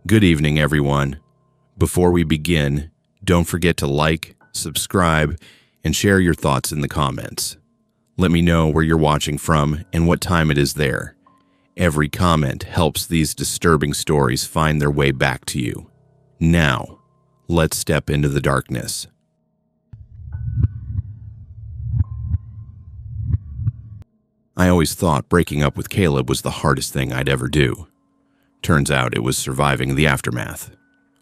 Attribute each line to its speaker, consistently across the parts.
Speaker 1: Good evening, everyone. Before we begin, don't forget to like, subscribe, and share your thoughts in the comments. Let me know where you're watching from and what time it is there. Every comment helps these disturbing stories find their way back to you. Now, let's step into the darkness. I always thought breaking up with Caleb was the hardest thing I'd ever do. Turns out it was surviving the aftermath.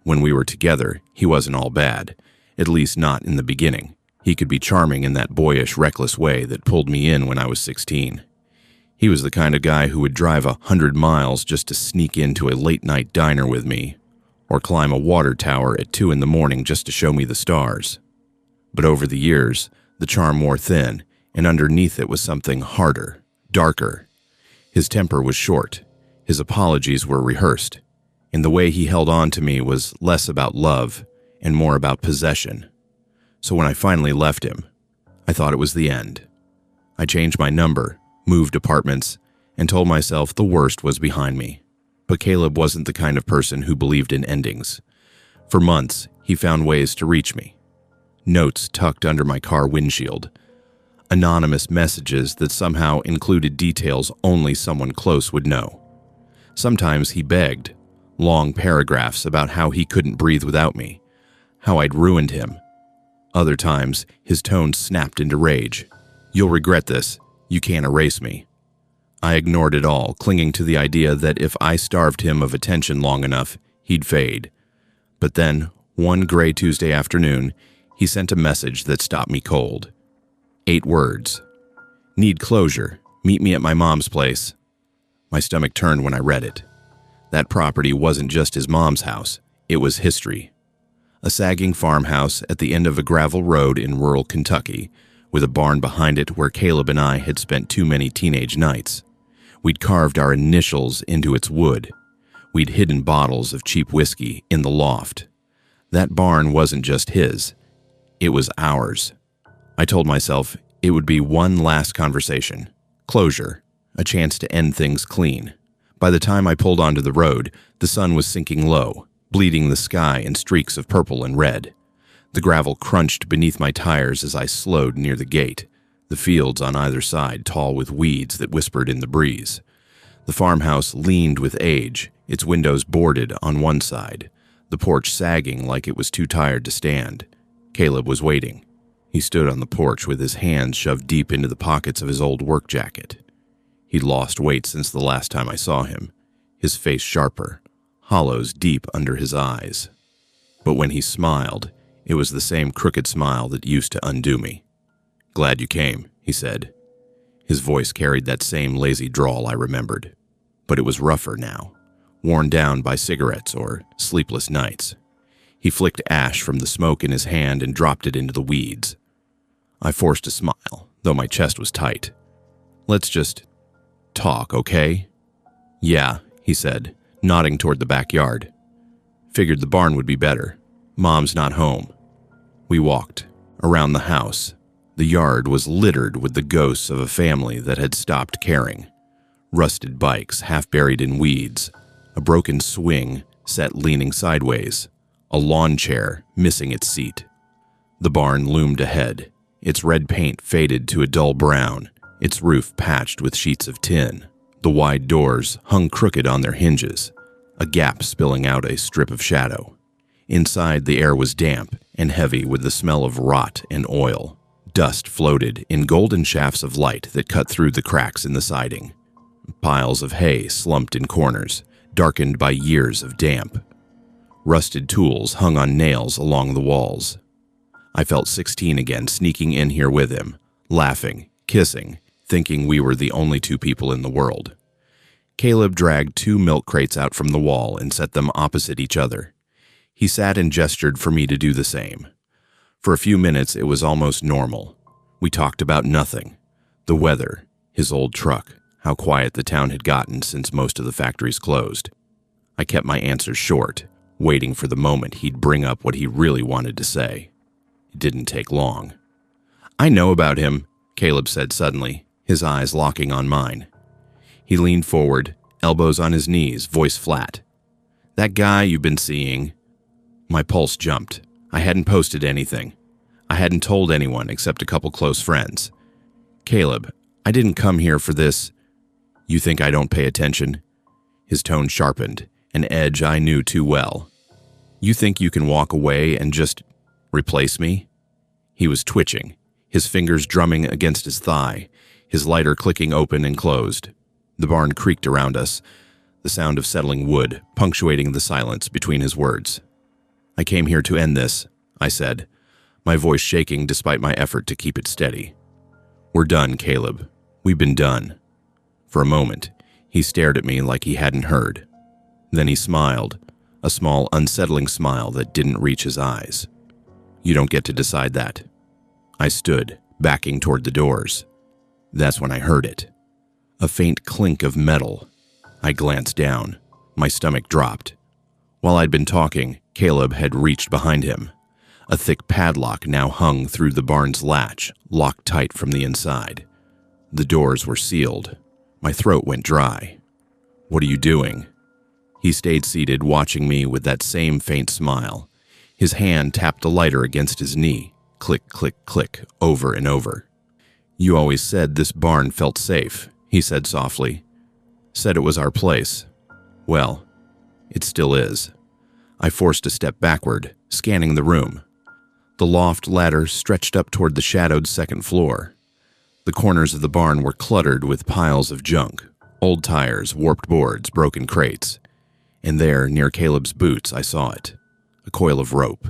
Speaker 1: When we were together, he wasn't all bad, at least not in the beginning. He could be charming in that boyish, reckless way that pulled me in when I was 16. He was the kind of guy who would drive 100 miles just to sneak into a late-night diner with me, or climb a water tower at 2 in the morning just to show me the stars. But over the years, the charm wore thin, and underneath it was something harder, darker. His temper was short. His apologies were rehearsed, and the way he held on to me was less about love and more about possession. So when I finally left him, I thought it was the end. I changed my number, moved apartments, and told myself the worst was behind me. But Caleb wasn't the kind of person who believed in endings. For months, he found ways to reach me. Notes tucked under my car windshield. Anonymous messages that somehow included details only someone close would know. Sometimes he begged, long paragraphs about how he couldn't breathe without me, how I'd ruined him. Other times, his tone snapped into rage. "You'll regret this. You can't erase me." I ignored it all, clinging to the idea that if I starved him of attention long enough, he'd fade. But then, one gray Tuesday afternoon, he sent a message that stopped me cold. 8 words. "Need closure. Meet me at my mom's place." My stomach turned when I read it. That property wasn't just his mom's house, it was history. A sagging farmhouse at the end of a gravel road in rural Kentucky, with a barn behind it where Caleb and I had spent too many teenage nights. We'd carved our initials into its wood. We'd hidden bottles of cheap whiskey in the loft. That barn wasn't just his, it was ours. I told myself it would be one last conversation, closure, a chance to end things clean. By the time I pulled onto the road, the sun was sinking low, bleeding the sky in streaks of purple and red. The gravel crunched beneath my tires as I slowed near the gate, the fields on either side tall with weeds that whispered in the breeze. The farmhouse leaned with age, its windows boarded on one side, the porch sagging like it was too tired to stand. Caleb was waiting. He stood on the porch with his hands shoved deep into the pockets of his old work jacket. He'd lost weight since the last time I saw him, his face sharper, hollows deep under his eyes. But when he smiled, it was the same crooked smile that used to undo me. "Glad you came," he said. His voice carried that same lazy drawl I remembered, but it was rougher now, worn down by cigarettes or sleepless nights. He flicked ash from the smoke in his hand and dropped it into the weeds. I forced a smile, though my chest was tight. "Let's just talk, okay?" "Yeah," he said, nodding toward the backyard. "Figured the barn would be better. Mom's not home." We walked around the house. The yard was littered with the ghosts of a family that had stopped caring. Rusted bikes half buried in weeds, a broken swing set leaning sideways, a lawn chair missing its seat. The barn loomed ahead, its red paint faded to a dull brown, its roof patched with sheets of tin. The wide doors hung crooked on their hinges, a gap spilling out a strip of shadow. Inside, the air was damp and heavy with the smell of rot and oil. Dust floated in golden shafts of light that cut through the cracks in the siding. Piles of hay slumped in corners, darkened by years of damp. Rusted tools hung on nails along the walls. I felt 16 again, sneaking in here with him, laughing, kissing, thinking we were the only 2 people in the world. Caleb dragged 2 milk crates out from the wall and set them opposite each other. He sat and gestured for me to do the same. For a few minutes, it was almost normal. We talked about nothing. The weather, his old truck, how quiet the town had gotten since most of the factories closed. I kept my answers short, waiting for the moment he'd bring up what he really wanted to say. It didn't take long. "I know about him," Caleb said suddenly, his eyes locking on mine. He leaned forward, elbows on his knees, voice flat. That guy you've been seeing." My pulse jumped. I hadn't posted anything. I hadn't told anyone except a couple close friends. "Caleb, I didn't come here for this." "You think I don't pay attention?" His tone sharpened, an edge I knew too well. "You think you can walk away and just replace me?" He was twitching, his fingers drumming against his thigh, his lighter clicking open and closed. The barn creaked around us, the sound of settling wood punctuating the silence between his words. "I came here to end this," I said, my voice shaking despite my effort to keep it steady. "We're done, Caleb. We've been done." For a moment, he stared at me like he hadn't heard. Then he smiled, a small, unsettling smile that didn't reach his eyes. "You don't get to decide that." I stood, backing toward the doors. That's when I heard it. A faint clink of metal. I glanced down. My stomach dropped. While I'd been talking, Caleb had reached behind him. A thick padlock now hung through the barn's latch, locked tight from the inside. The doors were sealed. My throat went dry. "What are you doing?" He stayed seated, watching me with that same faint smile. His hand tapped the lighter against his knee. Click, click, click, over and over. "You always said this barn felt safe," he said softly. "Said it was our place. Well, it still is." I forced a step backward, scanning the room. The loft ladder stretched up toward the shadowed second floor. The corners of the barn were cluttered with piles of junk, old tires, warped boards, broken crates. And there, near Caleb's boots, I saw it. A coil of rope.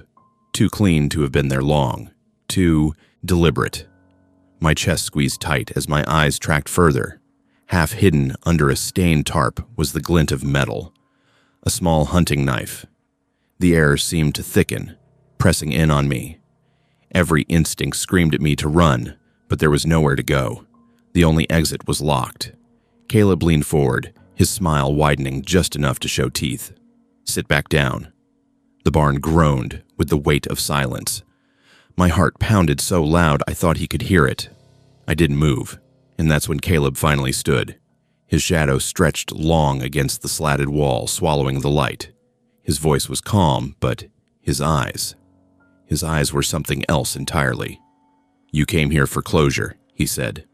Speaker 1: Too clean to have been there long. Too deliberate. My chest squeezed tight as my eyes tracked further. Half hidden under a stained tarp was the glint of metal. A small hunting knife. The air seemed to thicken, pressing in on me. Every instinct screamed at me to run, but there was nowhere to go. The only exit was locked. Caleb leaned forward, his smile widening just enough to show teeth. "Sit back down." The barn groaned with the weight of silence. My heart pounded so loud I thought he could hear it. I didn't move, and that's when Caleb finally stood. His shadow stretched long against the slatted wall, swallowing the light. His voice was calm, but his eyes were something else entirely. "You came here for closure," he said,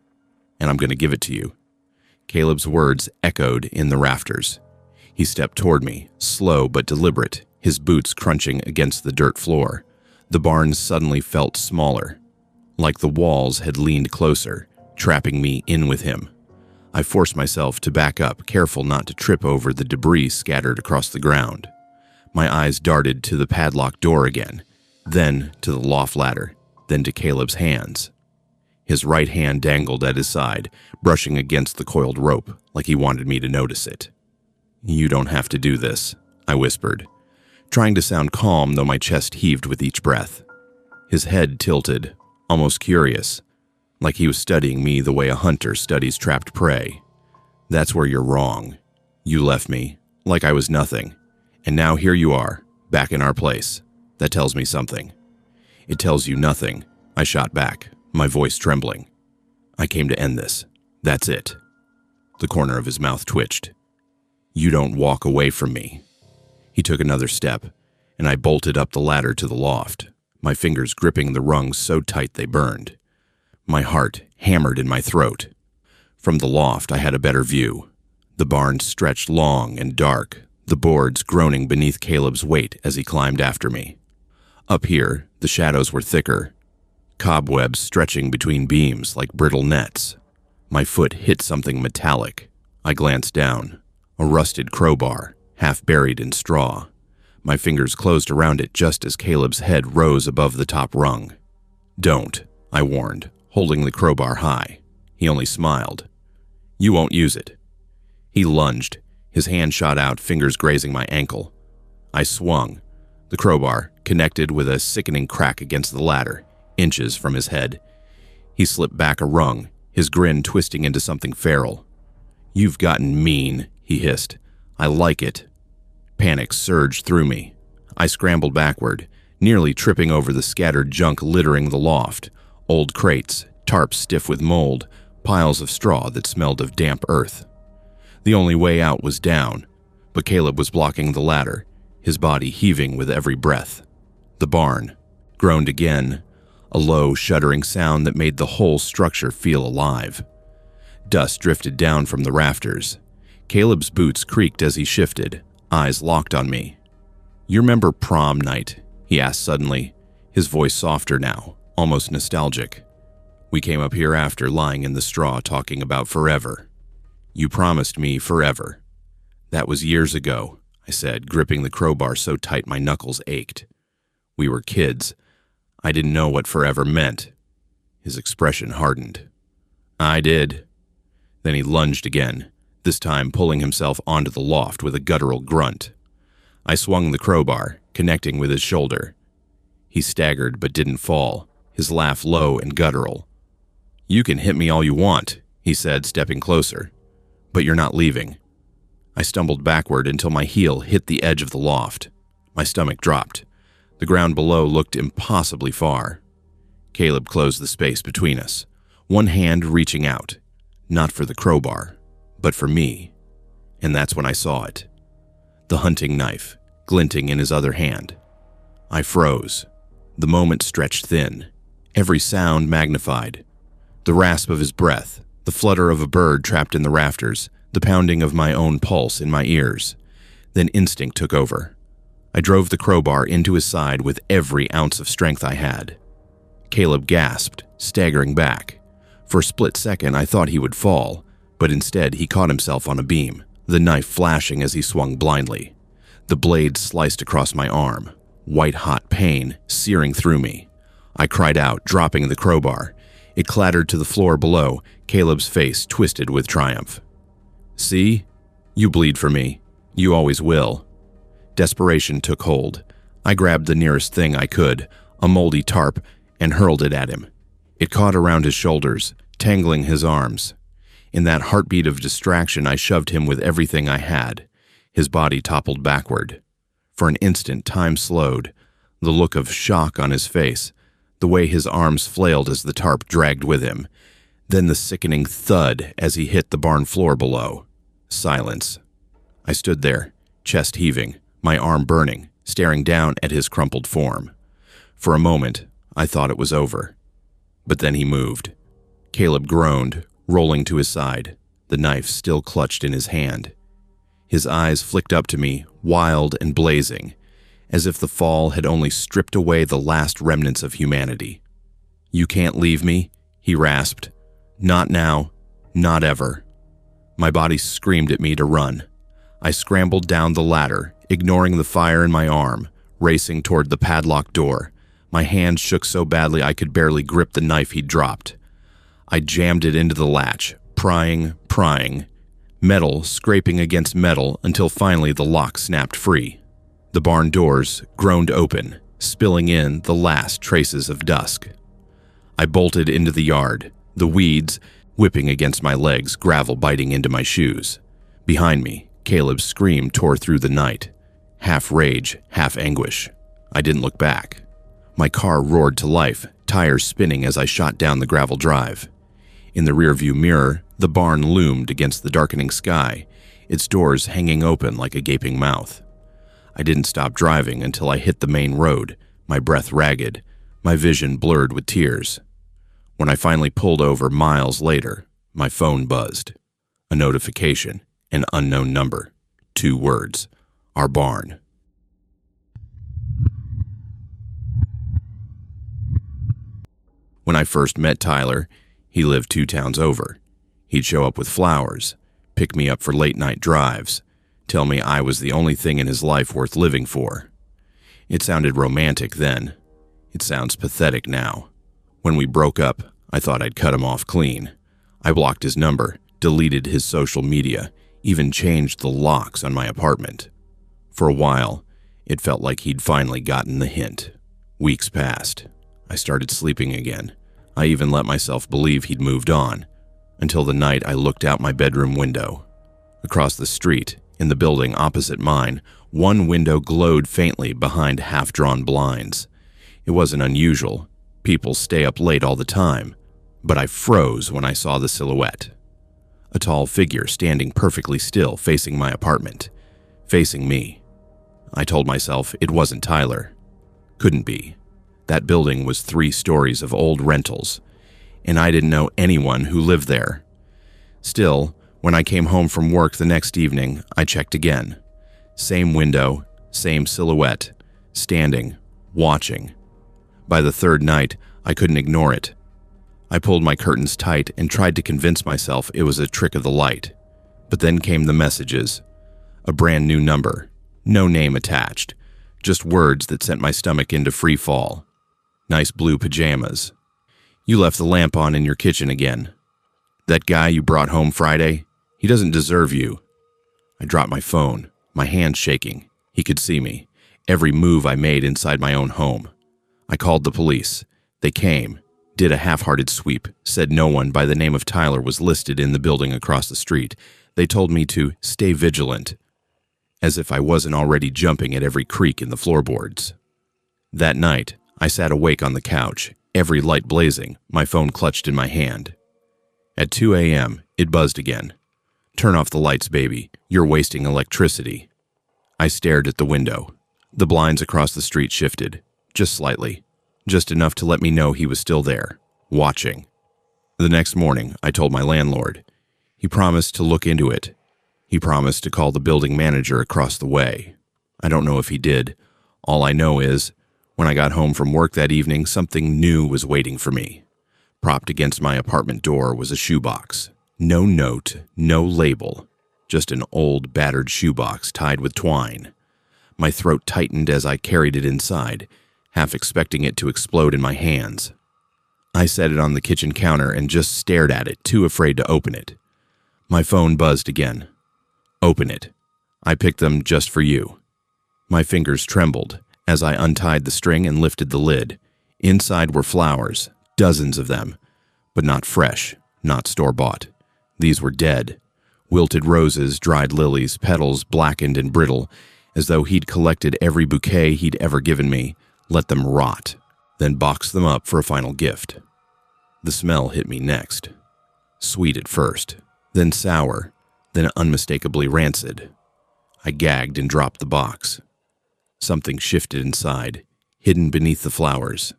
Speaker 1: "and I'm going to give it to you." Caleb's words echoed in the rafters. He stepped toward me, slow but deliberate, his boots crunching against the dirt floor. The barn suddenly felt smaller, like the walls had leaned closer, trapping me in with him. I forced myself to back up, careful not to trip over the debris scattered across the ground. My eyes darted to the padlocked door again, then to the loft ladder, then to Caleb's hands. His right hand dangled at his side, brushing against the coiled rope, like he wanted me to notice it. "You don't have to do this," I whispered, trying to sound calm though my chest heaved with each breath. His head tilted, almost curious, like he was studying me the way a hunter studies trapped prey. "That's where you're wrong. You left me, like I was nothing, and now here you are, back in our place. That tells me something." "It tells you nothing," I shot back, my voice trembling. "I came to end this. That's it." The corner of his mouth twitched. "You don't walk away from me." He took another step, and I bolted up the ladder to the loft, my fingers gripping the rungs so tight they burned. My heart hammered in my throat. From the loft, I had a better view. The barn stretched long and dark, the boards groaning beneath Caleb's weight as he climbed after me. Up here, the shadows were thicker, cobwebs stretching between beams like brittle nets. My foot hit something metallic. I glanced down. A rusted crowbar, half buried in straw. My fingers closed around it just as Caleb's head rose above the top rung. "Don't," I warned, holding the crowbar high. He only smiled. "You won't use it." He lunged. His hand shot out, fingers grazing my ankle. I swung. The crowbar connected with a sickening crack against the ladder, inches from his head. He slipped back a rung, his grin twisting into something feral. "You've gotten mean," he hissed. "I like it." Panic surged through me. I scrambled backward, nearly tripping over the scattered junk littering the loft. Old crates, tarps stiff with mold, piles of straw that smelled of damp earth. The only way out was down, but Caleb was blocking the ladder, his body heaving with every breath. The barn groaned again, a low, shuddering sound that made the whole structure feel alive. Dust drifted down from the rafters. Caleb's boots creaked as he shifted, eyes locked on me. "You remember prom night?" he asked suddenly, his voice softer now, almost nostalgic. "We came up here after lying in the straw talking about forever. You promised me forever." "That was years ago," I said, gripping the crowbar so tight my knuckles ached. "We were kids. I didn't know what forever meant." His expression hardened. "I did." Then he lunged again, this time pulling himself onto the loft with a guttural grunt. I swung the crowbar, connecting with his shoulder. He staggered but didn't fall, his laugh low and guttural. "You can hit me all you want," he said, stepping closer, "but you're not leaving." I stumbled backward until my heel hit the edge of the loft. My stomach dropped. The ground below looked impossibly far. Caleb closed the space between us, one hand reaching out, not for the crowbar, but for me. And that's when I saw it. The hunting knife, glinting in his other hand. I froze. The moment stretched thin, every sound magnified. The rasp of his breath, the flutter of a bird trapped in the rafters, the pounding of my own pulse in my ears. Then instinct took over. I drove the crowbar into his side with every ounce of strength I had. Caleb gasped, staggering back. For a split second, I thought he would fall, but instead he caught himself on a beam, the knife flashing as he swung blindly. The blade sliced across my arm, white-hot pain searing through me. I cried out, dropping the crowbar. It clattered to the floor below, Caleb's face twisted with triumph. "See? You bleed for me. You always will." Desperation took hold. I grabbed the nearest thing I could, a moldy tarp, and hurled it at him. It caught around his shoulders, tangling his arms. In that heartbeat of distraction, I shoved him with everything I had. His body toppled backward. For an instant, time slowed, the look of shock on his face, the way his arms flailed as the tarp dragged with him. Then the sickening thud as he hit the barn floor below. Silence. I stood there, chest heaving, my arm burning, staring down at his crumpled form. For a moment, I thought it was over. But then he moved. Caleb groaned, rolling to his side, the knife still clutched in his hand. His eyes flicked up to me, wild and blazing, as if the fall had only stripped away the last remnants of humanity. "You can't leave me," he rasped. "Not now, not ever." My body screamed at me to run. I scrambled down the ladder, ignoring the fire in my arm, racing toward the padlocked door. My hand shook so badly I could barely grip the knife he'd dropped. I jammed it into the latch, prying, metal scraping against metal until finally the lock snapped free. The barn doors groaned open, spilling in the last traces of dusk. I bolted into the yard, the weeds whipping against my legs, gravel biting into my shoes. Behind me, Caleb's scream tore through the night, half rage, half anguish. I didn't look back. My car roared to life, tires spinning as I shot down the gravel drive. In the rearview mirror, the barn loomed against the darkening sky, its doors hanging open like a gaping mouth. I didn't stop driving until I hit the main road, my breath ragged, my vision blurred with tears. When I finally pulled over miles later, my phone buzzed. A notification, an unknown number, 2 words, our barn. When I first met Tyler, he lived 2 towns over. He'd show up with flowers, pick me up for late-night drives, tell me I was the only thing in his life worth living for. It sounded romantic then. It sounds pathetic now. When we broke up, I thought I'd cut him off clean. I blocked his number, deleted his social media, even changed the locks on my apartment. For a while, it felt like he'd finally gotten the hint. Weeks passed. I started sleeping again. I even let myself believe he'd moved on, until the night I looked out my bedroom window. Across the street, in the building opposite mine, one window glowed faintly behind half-drawn blinds. It wasn't unusual. People stay up late all the time, but I froze when I saw the silhouette. A tall figure standing perfectly still facing my apartment. facing me. I told myself it wasn't Tyler. Couldn't be. That building was 3 stories of old rentals, and I didn't know anyone who lived there. Still, when I came home from work the next evening, I checked again. Same window, same silhouette, standing, watching. By the 3rd night, I couldn't ignore it. I pulled my curtains tight and tried to convince myself it was a trick of the light. But then came the messages. A brand new number, no name attached, just words that sent my stomach into free fall. Nice blue pajamas. You left the lamp on in your kitchen again. That guy you brought home Friday, he doesn't deserve you. I dropped my phone, my hands shaking. He could see me, every move I made inside my own home. I called the police. They came, did a half-hearted sweep, said no one by the name of Tyler was listed in the building across the street. They told me to stay vigilant, as if I wasn't already jumping at every creak in the floorboards. That night, I sat awake on the couch, every light blazing, my phone clutched in my hand. At 2 a.m., it buzzed again. Turn off the lights, baby. You're wasting electricity. I stared at the window. The blinds across the street shifted, just slightly, just enough to let me know he was still there, watching. The next morning, I told my landlord. He promised to look into it. He promised to call the building manager across the way. I don't know if he did. All I know is, when I got home from work that evening, something new was waiting for me. Propped against my apartment door was a shoebox. No note, no label, just an old, battered shoebox tied with twine. My throat tightened as I carried it inside, half expecting it to explode in my hands. I set it on the kitchen counter and just stared at it, too afraid to open it. My phone buzzed again. Open it. I picked them just for you. My fingers trembled as I untied the string and lifted the lid. Inside were flowers, dozens of them, but not fresh, not store-bought. These were dead. Wilted roses, dried lilies, petals blackened and brittle, as though he'd collected every bouquet he'd ever given me, let them rot, then boxed them up for a final gift. The smell hit me next. Sweet at first, then sour, then unmistakably rancid. I gagged and dropped the box. Something shifted inside, hidden beneath the flowers.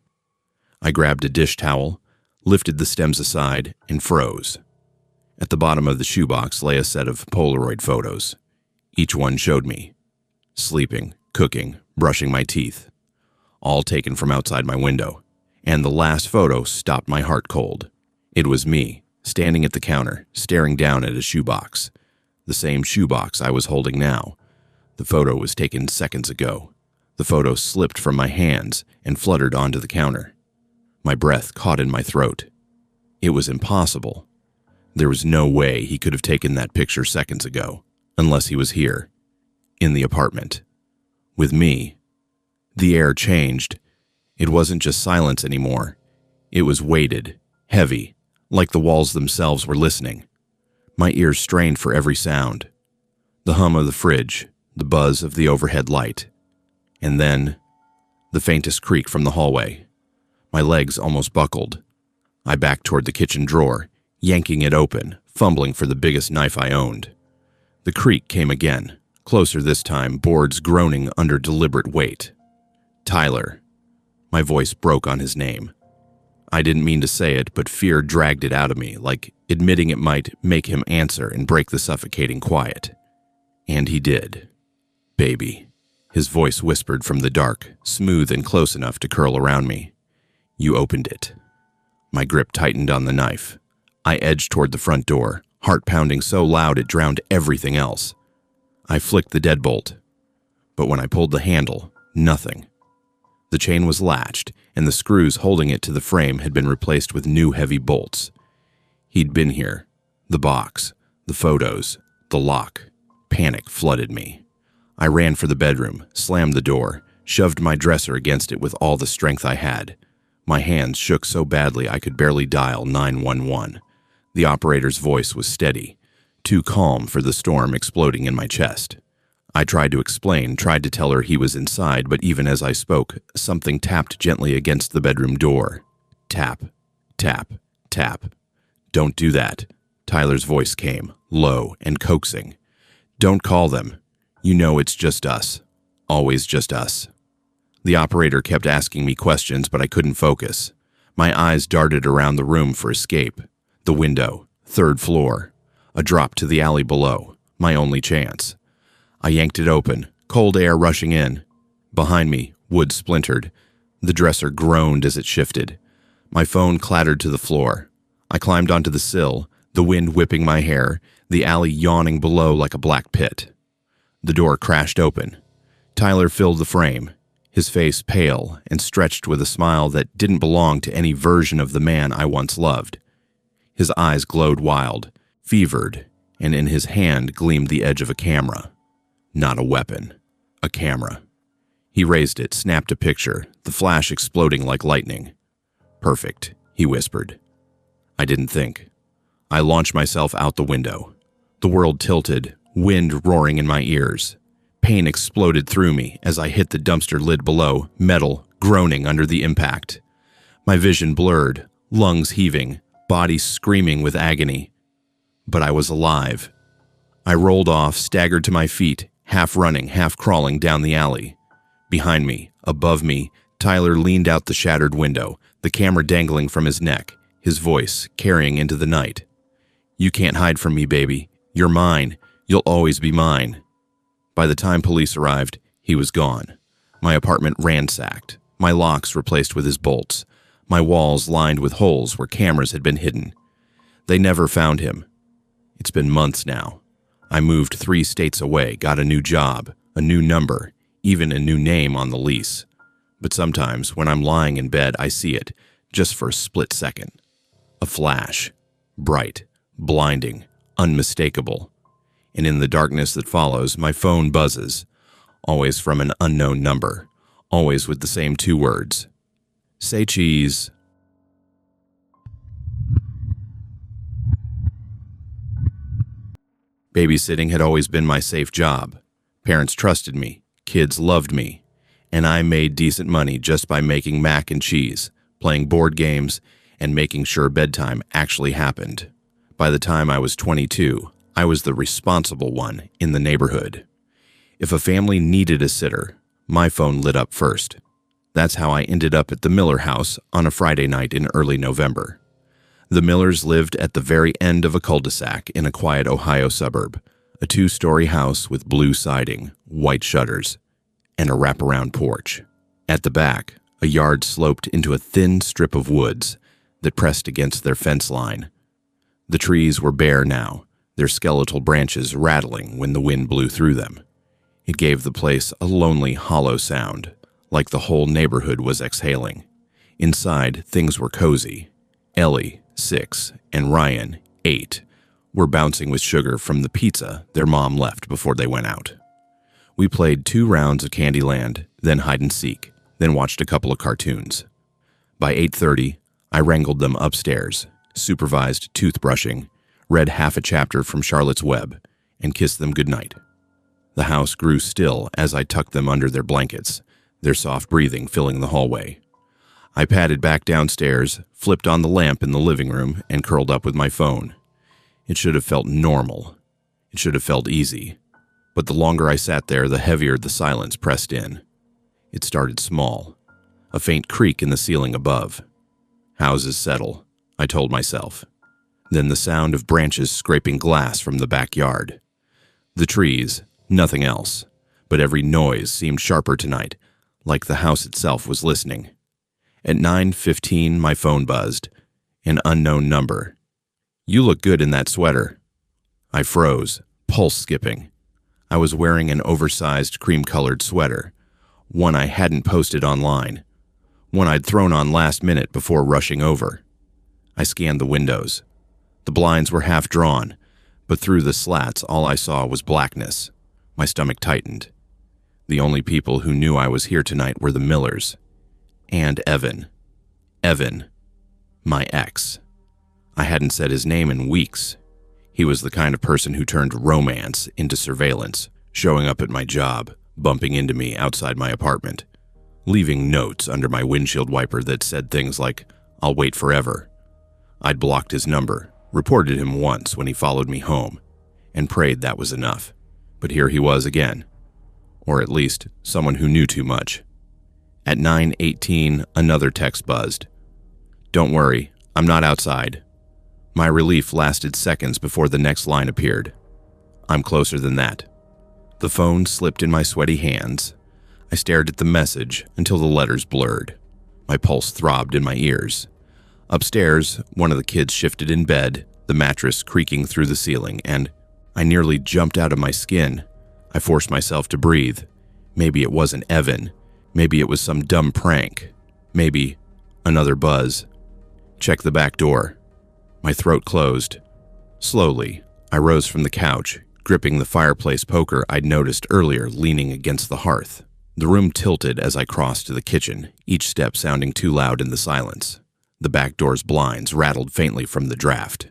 Speaker 1: I grabbed a dish towel, lifted the stems aside, and froze. At the bottom of the shoebox lay a set of Polaroid photos. Each one showed me. Sleeping, cooking, brushing my teeth. All taken from outside my window. And the last photo stopped my heart cold. It was me, standing at the counter, staring down at a shoebox. The same shoebox I was holding now. The photo was taken seconds ago. The photo slipped from my hands and fluttered onto the counter. My breath caught in my throat. It was impossible. There was no way he could have taken that picture seconds ago, unless he was here, in the apartment, with me. The air changed. It wasn't just silence anymore. It was weighted, heavy, like the walls themselves were listening. My ears strained for every sound. The hum of the fridge, the buzz of the overhead light. And then, the faintest creak from the hallway. My legs almost buckled. I backed toward the kitchen drawer, yanking it open, fumbling for the biggest knife I owned. The creak came again, closer this time, boards groaning under deliberate weight. Tyler. My voice broke on his name. I didn't mean to say it, but fear dragged it out of me, like admitting it might make him answer and break the suffocating quiet. And he did. Baby. His voice whispered from the dark, smooth and close enough to curl around me. You opened it. My grip tightened on the knife. I edged toward the front door, heart pounding so loud it drowned everything else. I flicked the deadbolt, but when I pulled the handle, nothing. The chain was latched, and the screws holding it to the frame had been replaced with new heavy bolts. He'd been here. The box, the photos, the lock. Panic flooded me. I ran for the bedroom, slammed the door, shoved my dresser against it with all the strength I had. My hands shook so badly I could barely dial 911. The operator's voice was steady, too calm for the storm exploding in my chest. I tried to explain, tried to tell her he was inside, but even as I spoke, something tapped gently against the bedroom door. Tap, tap, tap. Don't do that. Tyler's voice came, low and coaxing. Don't call them. You know it's just us. Always just us. The operator kept asking me questions, but I couldn't focus. My eyes darted around the room for escape. The window, third floor. A drop to the alley below. My only chance. I yanked it open, cold air rushing in. Behind me, wood splintered. The dresser groaned as it shifted. My phone clattered to the floor. I climbed onto the sill, the wind whipping my hair, the alley yawning below like a black pit. The door crashed open. Tyler filled the frame, his face pale and stretched with a smile that didn't belong to any version of the man I once loved. His eyes glowed wild, fevered, and in his hand gleamed the edge of a camera. Not a weapon, a camera. He raised it, snapped a picture, the flash exploding like lightning. "Perfect," he whispered. I didn't think. I launched myself out the window. The world tilted, wind roaring in my ears. Pain exploded through me as I hit the dumpster lid below, metal groaning under the impact. My vision blurred, lungs heaving, body screaming with agony. But I was alive. I rolled off, staggered to my feet, half running, half crawling down the alley. Behind me, above me, Tyler leaned out the shattered window, the camera dangling from his neck, his voice carrying into the night. "You can't hide from me, baby. You're mine. You'll always be mine." By the time police arrived, he was gone. My apartment ransacked, my locks replaced with his bolts, my walls lined with holes where cameras had been hidden. They never found him. It's been months now. I moved 3 states away, got a new job, a new number, even a new name on the lease. But sometimes, when I'm lying in bed, I see it, just for a split second. A flash. Bright, blinding, unmistakable. And in the darkness that follows, my phone buzzes. Always from an unknown number. Always with the same 2 words. "Say cheese." Babysitting had always been my safe job. Parents trusted me, kids loved me, and I made decent money just by making mac and cheese, playing board games, and making sure bedtime actually happened. By the time I was 22, I was the responsible one in the neighborhood. If a family needed a sitter, my phone lit up first. That's how I ended up at the Miller house on a Friday night in early November. The Millers lived at the very end of a cul-de-sac in a quiet Ohio suburb, a 2-story house with blue siding, white shutters, and a wraparound porch. At the back, a yard sloped into a thin strip of woods that pressed against their fence line. The trees were bare now, their skeletal branches rattling when the wind blew through them. It gave the place a lonely, hollow sound, like the whole neighborhood was exhaling. Inside, things were cozy. Ellie, 6, and Ryan, 8, were bouncing with sugar from the pizza their mom left before they went out. We played 2 rounds of Candyland, then hide and seek, then watched a couple of cartoons. By 8:30, I wrangled them upstairs, supervised toothbrushing, read half a chapter from Charlotte's Web, and kissed them goodnight. The house grew still as I tucked them under their blankets, their soft breathing filling the hallway. I padded back downstairs, flipped on the lamp in the living room, and curled up with my phone. It should have felt normal. It should have felt easy. But the longer I sat there, the heavier the silence pressed in. It started small, a faint creak in the ceiling above. Houses settle, I told myself. Then the sound of branches scraping glass from the backyard. The trees, nothing else, but every noise seemed sharper tonight, like the house itself was listening. At 9:15, my phone buzzed. An unknown number. "You look good in that sweater." I froze, pulse skipping. I was wearing an oversized cream-colored sweater, one I hadn't posted online, one I'd thrown on last minute before rushing over. I scanned the windows. The blinds were half drawn, but through the slats all I saw was blackness. My stomach tightened. The only people who knew I was here tonight were the Millers. And Evan. Evan. My ex. I hadn't said his name in weeks. He was the kind of person who turned romance into surveillance, showing up at my job, bumping into me outside my apartment, leaving notes under my windshield wiper that said things like, "I'll wait forever." I'd blocked his number, reported him once when he followed me home, and prayed that was enough. But here he was again, or at least someone who knew too much. At 9:18, another text buzzed. "Don't worry, I'm not outside." My relief lasted seconds before the next line appeared. "I'm closer than that." The phone slipped in my sweaty hands. I stared at the message until the letters blurred. My pulse throbbed in my ears. Upstairs, one of the kids shifted in bed, the mattress creaking through the ceiling, and I nearly jumped out of my skin. I forced myself to breathe. Maybe it wasn't Evan. Maybe it was some dumb prank. Maybe another buzz. Check the back door. My throat closed. Slowly, I rose from the couch, gripping the fireplace poker I'd noticed earlier leaning against the hearth. The room tilted as I crossed to the kitchen, each step sounding too loud in the silence. The back door's blinds rattled faintly from the draft.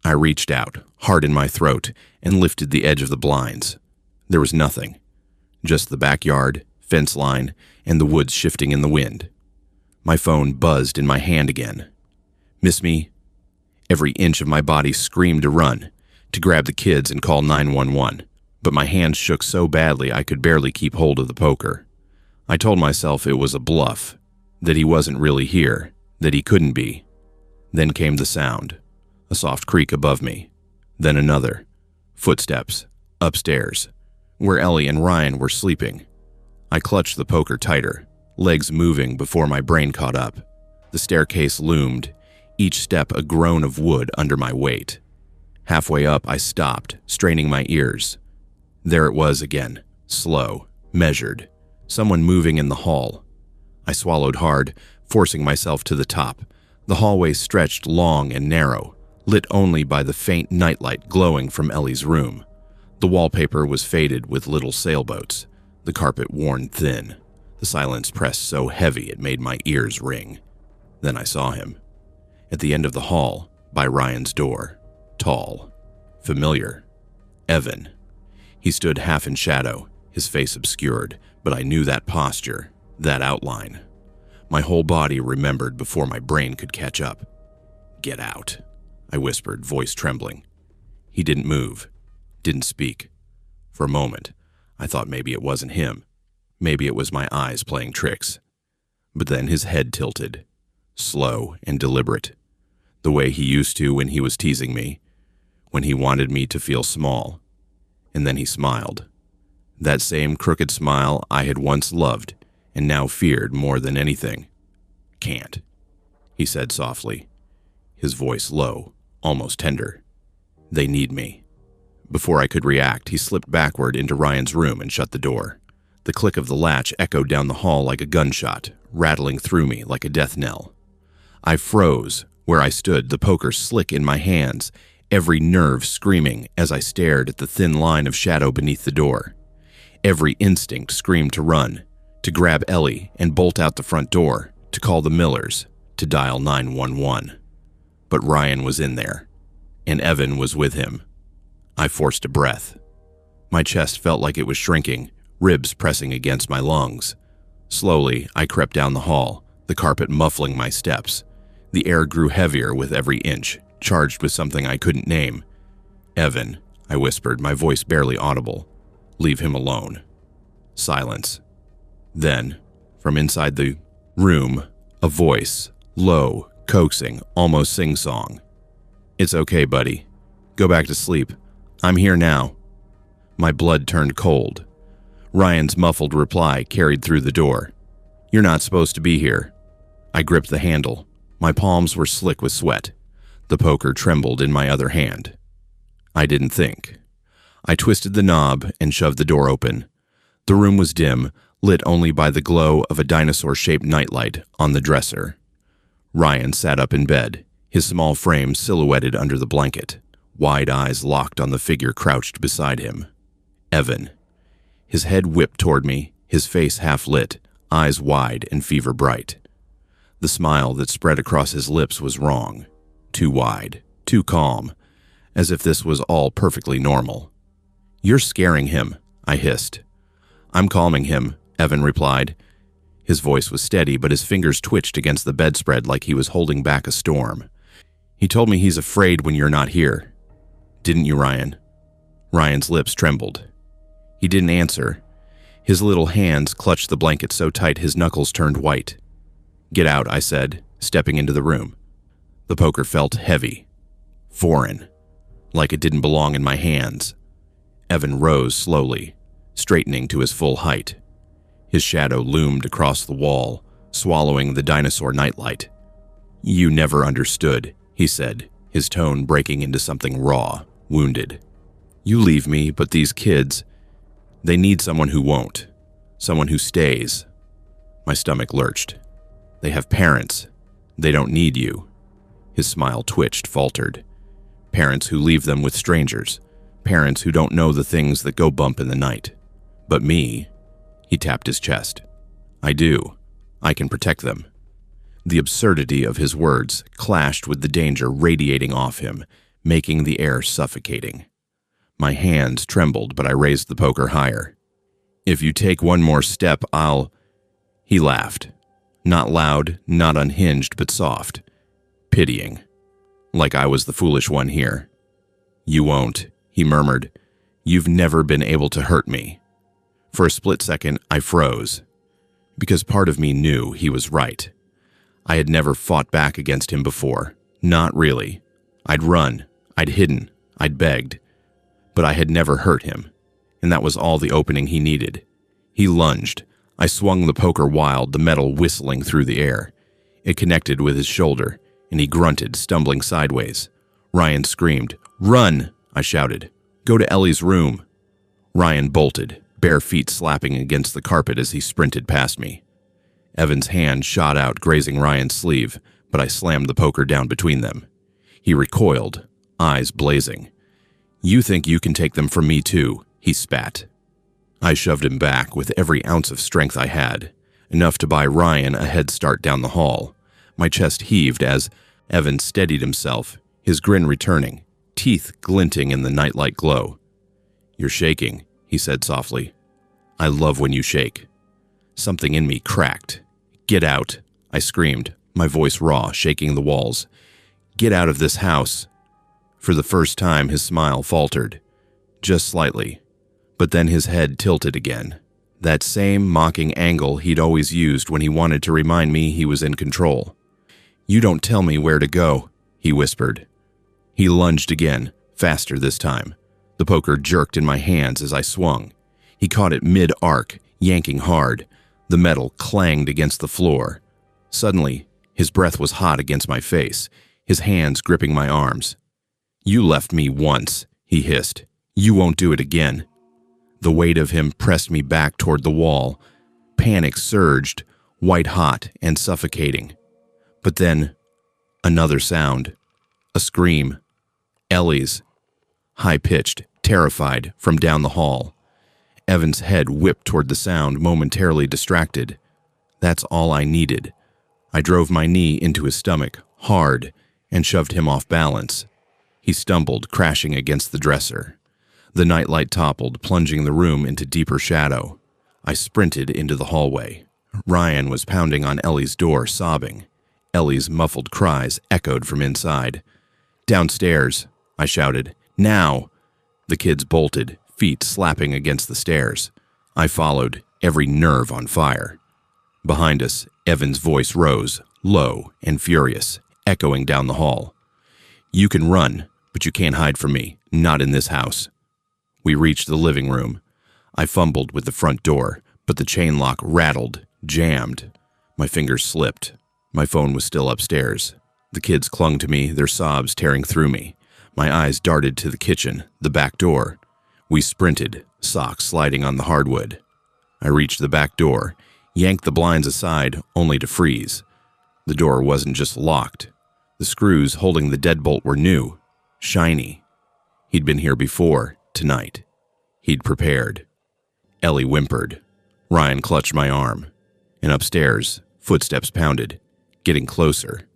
Speaker 1: I reached out, hard in my throat, and lifted the edge of the blinds. There was nothing. Just the backyard, fence line, and the woods shifting in the wind. My phone buzzed in my hand again. Miss me? Every inch of my body screamed to run, to grab the kids and call 911, but my hands shook so badly I could barely keep hold of the poker. I told myself it was a bluff, that he wasn't really here, that he couldn't be. Then came the sound, a soft creak above me, then another. Footsteps, upstairs, where Ellie and Ryan were sleeping. I clutched the poker tighter, legs moving before my brain caught up. The staircase loomed, each step a groan of wood under my weight. Halfway up, I stopped, straining my ears. There it was again, slow, measured, someone moving in the hall. I swallowed hard, forcing myself to the top. The hallway stretched long and narrow, lit only by the faint nightlight glowing from Ellie's room. The wallpaper was faded with little sailboats, the carpet worn thin. The silence pressed so heavy it made my ears ring. Then I saw him. At the end of the hall, by Ryan's door. Tall. Familiar. Evan. He stood half in shadow, his face obscured, but I knew that posture, that outline. My whole body remembered before my brain could catch up. "Get out," I whispered, voice trembling. He didn't move, didn't speak. For a moment, I thought maybe it wasn't him. Maybe it was my eyes playing tricks. But then his head tilted, slow and deliberate, the way he used to when he was teasing me, when he wanted me to feel small. And then he smiled. That same crooked smile I had once loved and now feared more than anything. "Can't," he said softly, his voice low, almost tender. "They need me." Before I could react, he slipped backward into Ryan's room and shut the door. The click of the latch echoed down the hall like a gunshot, rattling through me like a death knell. I froze, where I stood, the poker slick in my hands, every nerve screaming as I stared at the thin line of shadow beneath the door. Every instinct screamed to run, to grab Ellie and bolt out the front door, to call the Millers, to dial 911. But Ryan was in there, and Evan was with him. I forced a breath. My chest felt like it was shrinking, ribs pressing against my lungs. Slowly, I crept down the hall, the carpet muffling my steps. The air grew heavier with every inch, charged with something I couldn't name. "Evan," I whispered, my voice barely audible. "Leave him alone." Silence. Then, from inside the room, a voice, low, coaxing, almost sing-song. "It's okay, buddy. Go back to sleep. I'm here now." My blood turned cold. Ryan's muffled reply carried through the door. "You're not supposed to be here." I gripped the handle. My palms were slick with sweat. The poker trembled in my other hand. I didn't think. I twisted the knob and shoved the door open. The room was dim, lit only by the glow of a dinosaur-shaped nightlight on the dresser. Ryan sat up in bed, his small frame silhouetted under the blanket, wide eyes locked on the figure crouched beside him. Evan. His head whipped toward me, his face half lit, eyes wide and fever bright. The smile that spread across his lips was wrong, too wide, too calm, as if this was all perfectly normal. "You're scaring him," I hissed. "I'm calming him," Evan replied. His voice was steady, but his fingers twitched against the bedspread like he was holding back a storm. "He told me he's afraid when you're not here. Didn't you, Ryan?" Ryan's lips trembled. He didn't answer. His little hands clutched the blanket so tight his knuckles turned white. "Get out," I said, stepping into the room. The poker felt heavy, foreign, like it didn't belong in my hands. Evan rose slowly, straightening to his full height. His shadow loomed across the wall, swallowing the dinosaur nightlight. "You never understood," he said, his tone breaking into something raw, wounded. "You leave me, but these kids, they need someone who won't, someone who stays." My stomach lurched. "They have parents. They don't need you." His smile twitched, faltered. "Parents who leave them with strangers. Parents who don't know the things that go bump in the night. But me," he tapped his chest, "I do. I can protect them." The absurdity of his words clashed with the danger radiating off him, making the air suffocating. My hands trembled, but I raised the poker higher. "If you take one more step, I'll—" He laughed. Not loud, not unhinged, but soft. Pitying. Like I was the foolish one here. "You won't," he murmured. "You've never been able to hurt me." For a split second, I froze. Because part of me knew he was right. I had never fought back against him before. Not really. I'd run. I'd hidden. I'd begged. But I had never hurt him. And that was all the opening he needed. He lunged. I swung the poker wild, the metal whistling through the air. It connected with his shoulder, and he grunted, stumbling sideways. Ryan screamed. "Run!" I shouted. "Go to Ellie's room." Ryan bolted, bare feet slapping against the carpet as he sprinted past me. Evan's hand shot out, grazing Ryan's sleeve, but I slammed the poker down between them. He recoiled, eyes blazing. "You think you can take them from me too," he spat. I shoved him back with every ounce of strength I had, enough to buy Ryan a head start down the hall. My chest heaved as Evan steadied himself, his grin returning, teeth glinting in the nightlight glow. "You're shaking," he said softly. "I love when you shake." Something in me cracked. "Get out," I screamed, my voice raw, shaking the walls. "Get out of this house." For the first time, his smile faltered. Just slightly. But then his head tilted again. That same mocking angle he'd always used when he wanted to remind me he was in control. "You don't tell me where to go," he whispered. He lunged again, faster this time. The poker jerked in my hands as I swung. He caught it mid-arc, yanking hard. The metal clanged against the floor. Suddenly, his breath was hot against my face, his hands gripping my arms. "You left me once," he hissed. "You won't do it again." The weight of him pressed me back toward the wall. Panic surged, white-hot and suffocating. But then, another sound. A scream. Ellie's. High-pitched, terrified, from down the hall. Evan's head whipped toward the sound, momentarily distracted. That's all I needed. I drove my knee into his stomach, hard, and shoved him off balance. He stumbled, crashing against the dresser. The nightlight toppled, plunging the room into deeper shadow. I sprinted into the hallway. Ryan was pounding on Ellie's door, sobbing. Ellie's muffled cries echoed from inside. "Downstairs," I shouted. "Now!" The kids bolted, feet slapping against the stairs. I followed, every nerve on fire. Behind us, Evan's voice rose, low and furious, echoing down the hall. "You can run, but you can't hide from me, not in this house." We reached the living room. I fumbled with the front door, but the chain lock rattled, jammed. My fingers slipped. My phone was still upstairs. The kids clung to me, their sobs tearing through me. My eyes darted to the kitchen, the back door. We sprinted, socks sliding on the hardwood. I reached the back door, yanked the blinds aside, only to freeze. The door wasn't just locked. The screws holding the deadbolt were new, shiny. He'd been here before, tonight. He'd prepared. Ellie whimpered. Ryan clutched my arm. And upstairs, footsteps pounded, getting closer.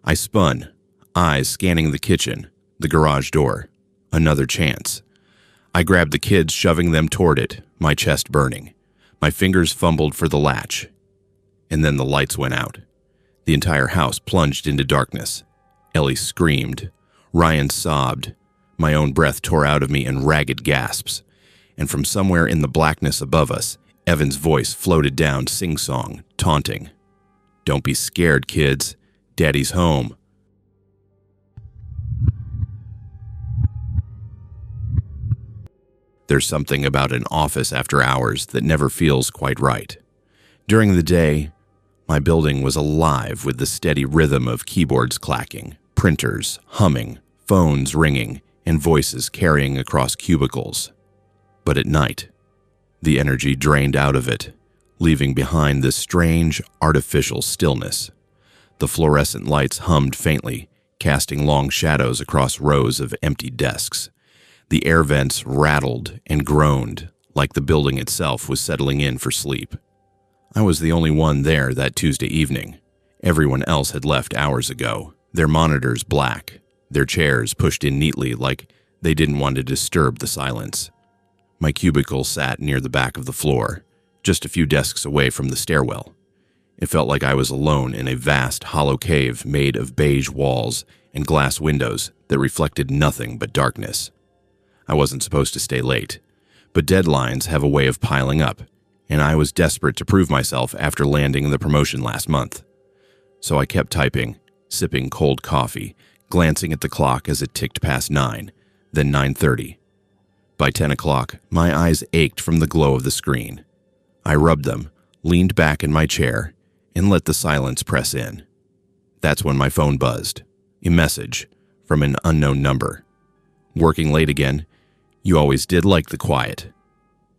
Speaker 1: I spun, eyes scanning the kitchen, the garage door. Another chance. I grabbed the kids, shoving them toward it, my chest burning. My fingers fumbled for the latch. And then the lights went out. The entire house plunged into darkness. Ellie screamed. Ryan sobbed. My own breath tore out of me in ragged gasps. And from somewhere in the blackness above us, Evan's voice floated down sing-song, taunting. "Don't be scared, kids. Daddy's home." There's something about an office after hours that never feels quite right. During the day, my building was alive with the steady rhythm of keyboards clacking, printers humming, phones ringing, and voices carrying across cubicles. But at night, the energy drained out of it, leaving behind this strange, artificial stillness. The fluorescent lights hummed faintly, casting long shadows across rows of empty desks. The air vents rattled and groaned like the building itself was settling in for sleep. I was the only one there that Tuesday evening. Everyone else had left hours ago, their monitors black, their chairs pushed in neatly like they didn't want to disturb the silence. My cubicle sat near the back of the floor, just a few desks away from the stairwell. It felt like I was alone in a vast, hollow cave made of beige walls and glass windows that reflected nothing but darkness. I wasn't supposed to stay late, but deadlines have a way of piling up, and I was desperate to prove myself after landing the promotion last month. So I kept typing, sipping cold coffee, glancing at the clock as it ticked past 9, then 9:30. By 10 o'clock, my eyes ached from the glow of the screen. I rubbed them, leaned back in my chair, and let the silence press in. That's when my phone buzzed. A message from an unknown number. "Working late again? You always did like the quiet."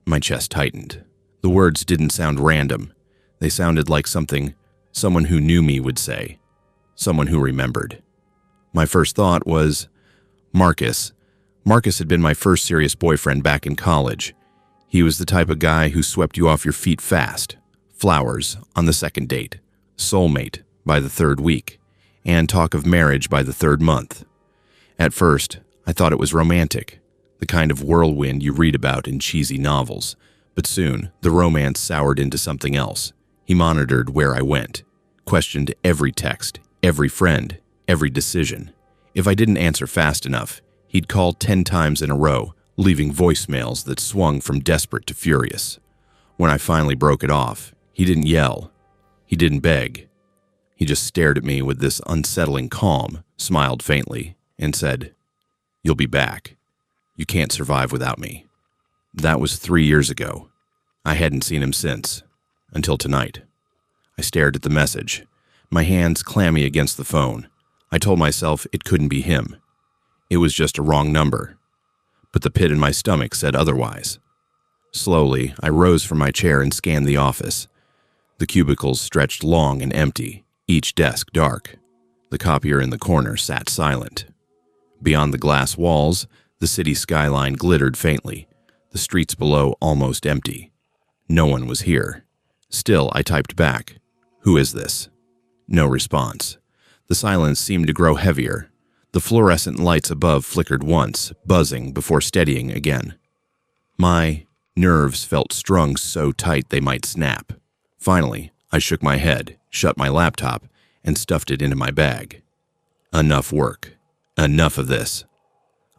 Speaker 1: My chest tightened. The words didn't sound random. They sounded like something someone who knew me would say. Someone who remembered. My first thought was, Marcus. Marcus had been my first serious boyfriend back in college. He was the type of guy who swept you off your feet fast. Flowers on the second date. Soulmate by the third week. And talk of marriage by the third month. At first, I thought it was romantic. The kind of whirlwind you read about in cheesy novels. But soon, the romance soured into something else. He monitored where I went, questioned every text, every friend, every decision. If I didn't answer fast enough, he'd call 10 times in a row, leaving voicemails that swung from desperate to furious. When I finally broke it off, he didn't yell. He didn't beg. He just stared at me with this unsettling calm, smiled faintly, and said, "You'll be back. You can't survive without me." That was 3 years ago. I hadn't seen him since, until tonight. I stared at the message, my hands clammy against the phone. I told myself it couldn't be him. It was just a wrong number. But the pit in my stomach said otherwise. Slowly, I rose from my chair and scanned the office. The cubicles stretched long and empty, each desk dark. The copier in the corner sat silent. Beyond the glass walls, the city skyline glittered faintly, the streets below almost empty. No one was here. Still, I typed back, "Who is this?" No response. The silence seemed to grow heavier. The fluorescent lights above flickered once, buzzing before steadying again. My nerves felt strung so tight they might snap. Finally, I shook my head, shut my laptop, and stuffed it into my bag. Enough work. Enough of this.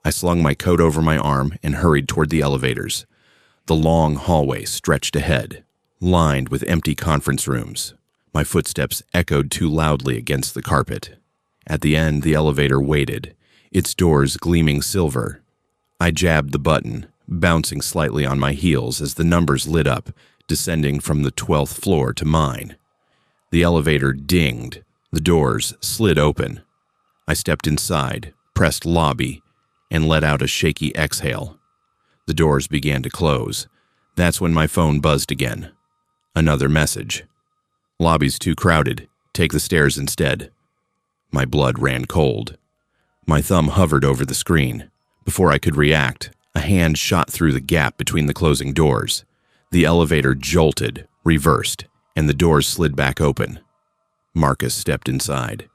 Speaker 1: I slung my coat over my arm and hurried toward the elevators. The long hallway stretched ahead, lined with empty conference rooms. My footsteps echoed too loudly against the carpet. At the end, the elevator waited, its doors gleaming silver. I jabbed the button, bouncing slightly on my heels as the numbers lit up, descending from the 12th floor to mine. The elevator dinged. The doors slid open. I stepped inside, pressed lobby, and let out a shaky exhale. The doors began to close. That's when my phone buzzed again. Another message. "Lobby's too crowded. Take the stairs instead." My blood ran cold. My thumb hovered over the screen. Before I could react, a hand shot through the gap between the closing doors. The elevator jolted, reversed, and the doors slid back open. Marcus stepped inside.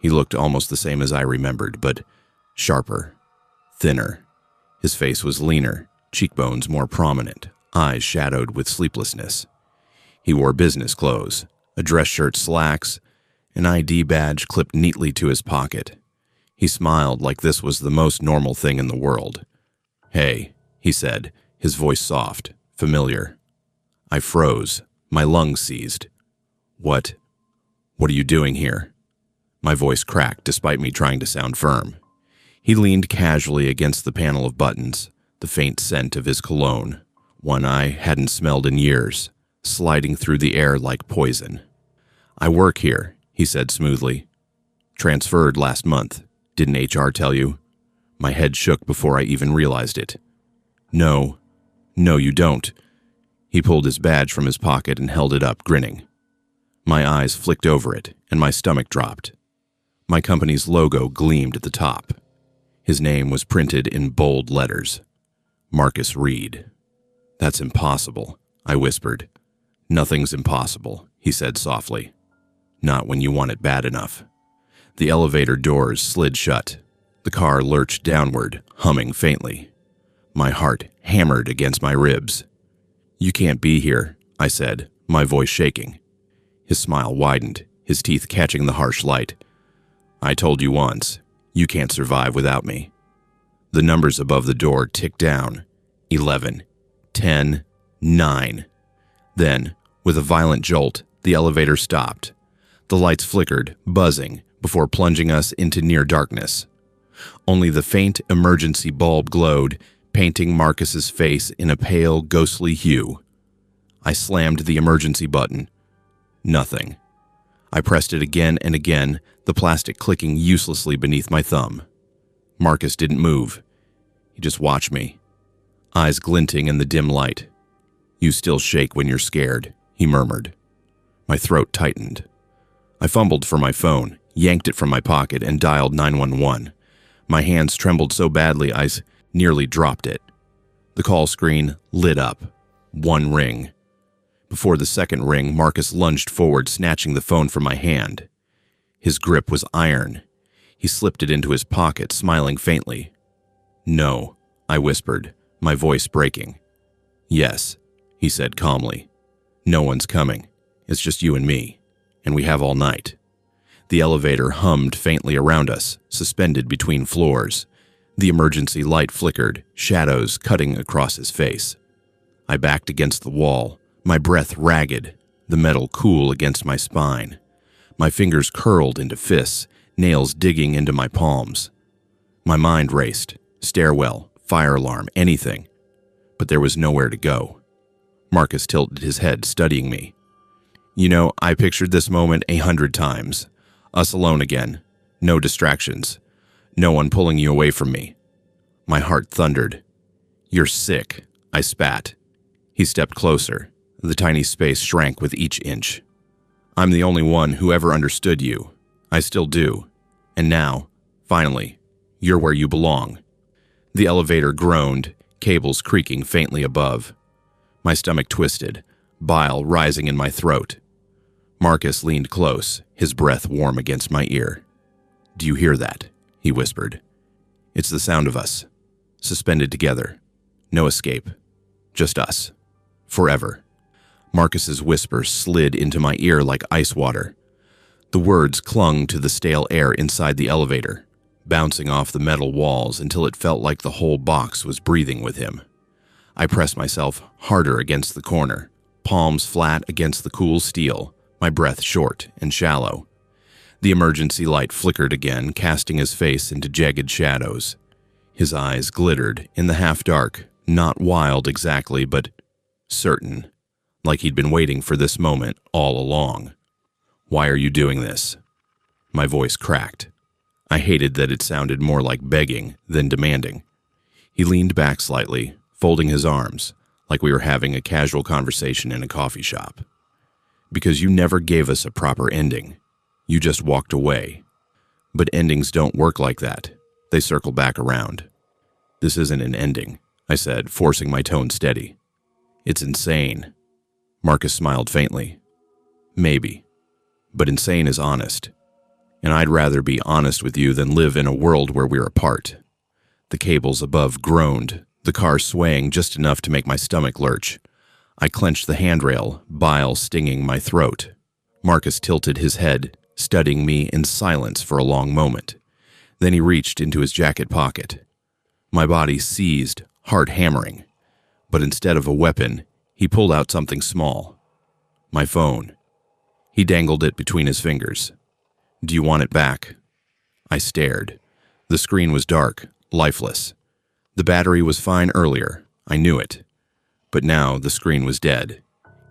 Speaker 1: He looked almost the same as I remembered, but sharper, thinner. His face was leaner, cheekbones more prominent, eyes shadowed with sleeplessness. He wore business clothes, a dress shirt, slacks, an ID badge clipped neatly to his pocket. He smiled like this was the most normal thing in the world. "Hey," he said, his voice soft, familiar. I froze, my lungs seized. What are you doing here? My voice cracked despite me trying to sound firm. He leaned casually against the panel of buttons, the faint scent of his cologne, one I hadn't smelled in years, sliding through the air like poison. I work here, he said smoothly. Transferred last month. Didn't HR tell you? My head shook before I even realized it. No, you don't. He pulled his badge from his pocket and held it up, grinning. My eyes flicked over it, and my stomach dropped. My company's logo gleamed at the top. His name was printed in bold letters. Marcus Reed. That's impossible, I whispered. Nothing's impossible, he said softly. Not when you want it bad enough. The elevator doors slid shut. The car lurched downward, humming faintly. My heart hammered against my ribs. You can't be here, I said, my voice shaking. His smile widened, his teeth catching the harsh light. I told you once, you can't survive without me. The numbers above the door ticked down. 11, 10, 9. Then, with a violent jolt, the elevator stopped. The lights flickered, buzzing, before plunging us into near darkness. Only the faint emergency bulb glowed, painting Marcus's face in a pale, ghostly hue. I slammed the emergency button. Nothing. I pressed it again and again, the plastic clicking uselessly beneath my thumb. Marcus didn't move. He just watched me, eyes glinting in the dim light. You still shake when you're scared, he murmured. My throat tightened. I fumbled for my phone, yanked it from my pocket, and dialed 911. My hands trembled so badly I nearly dropped it. The call screen lit up. One ring. Before the second ring, Marcus lunged forward, snatching the phone from my hand. His grip was iron. He slipped it into his pocket, smiling faintly. No, I whispered, my voice breaking. Yes, he said calmly. No one's coming. It's just you and me, and we have all night. The elevator hummed faintly around us, suspended between floors. The emergency light flickered, shadows cutting across his face. I backed against the wall, my breath ragged, the metal cool against my spine. My fingers curled into fists, nails digging into my palms. My mind raced. Stairwell, fire alarm, anything. But there was nowhere to go. Marcus tilted his head, studying me. You know, I pictured this moment 100 times. Us alone again. No distractions. No one pulling you away from me. My heart thundered. You're sick, I spat. He stepped closer. The tiny space shrank with each inch. I'm the only one who ever understood you. I still do. And now, finally, you're where you belong. The elevator groaned, cables creaking faintly above. My stomach twisted, bile rising in my throat. Marcus leaned close, his breath warm against my ear. Do you hear that? He whispered. It's the sound of us, suspended together. No escape. Just us. Forever. Marcus's whisper slid into my ear like ice water. The words clung to the stale air inside the elevator, bouncing off the metal walls until it felt like the whole box was breathing with him. I pressed myself harder against the corner, palms flat against the cool steel, my breath short and shallow. The emergency light flickered again, casting his face into jagged shadows. His eyes glittered in the half-dark, not wild exactly, but certain, like he'd been waiting for this moment all along. Why are you doing this? My voice cracked. I hated that it sounded more like begging than demanding. He leaned back slightly, folding his arms, like we were having a casual conversation in a coffee shop. Because you never gave us a proper ending. You just walked away. But endings don't work like that. They circle back around. This isn't an ending, I said, forcing my tone steady. It's insane. Marcus smiled faintly. Maybe. But insane is honest. And I'd rather be honest with you than live in a world where we're apart. The cables above groaned, the car swaying just enough to make my stomach lurch. I clenched the handrail, bile stinging my throat. Marcus tilted his head, studying me in silence for a long moment. Then he reached into his jacket pocket. My body seized, heart hammering. But instead of a weapon, He pulled out something small. My phone. He dangled it between his fingers. Do you want it back? I stared. The screen was dark, lifeless. The battery was fine earlier. I knew it. But now the screen was dead.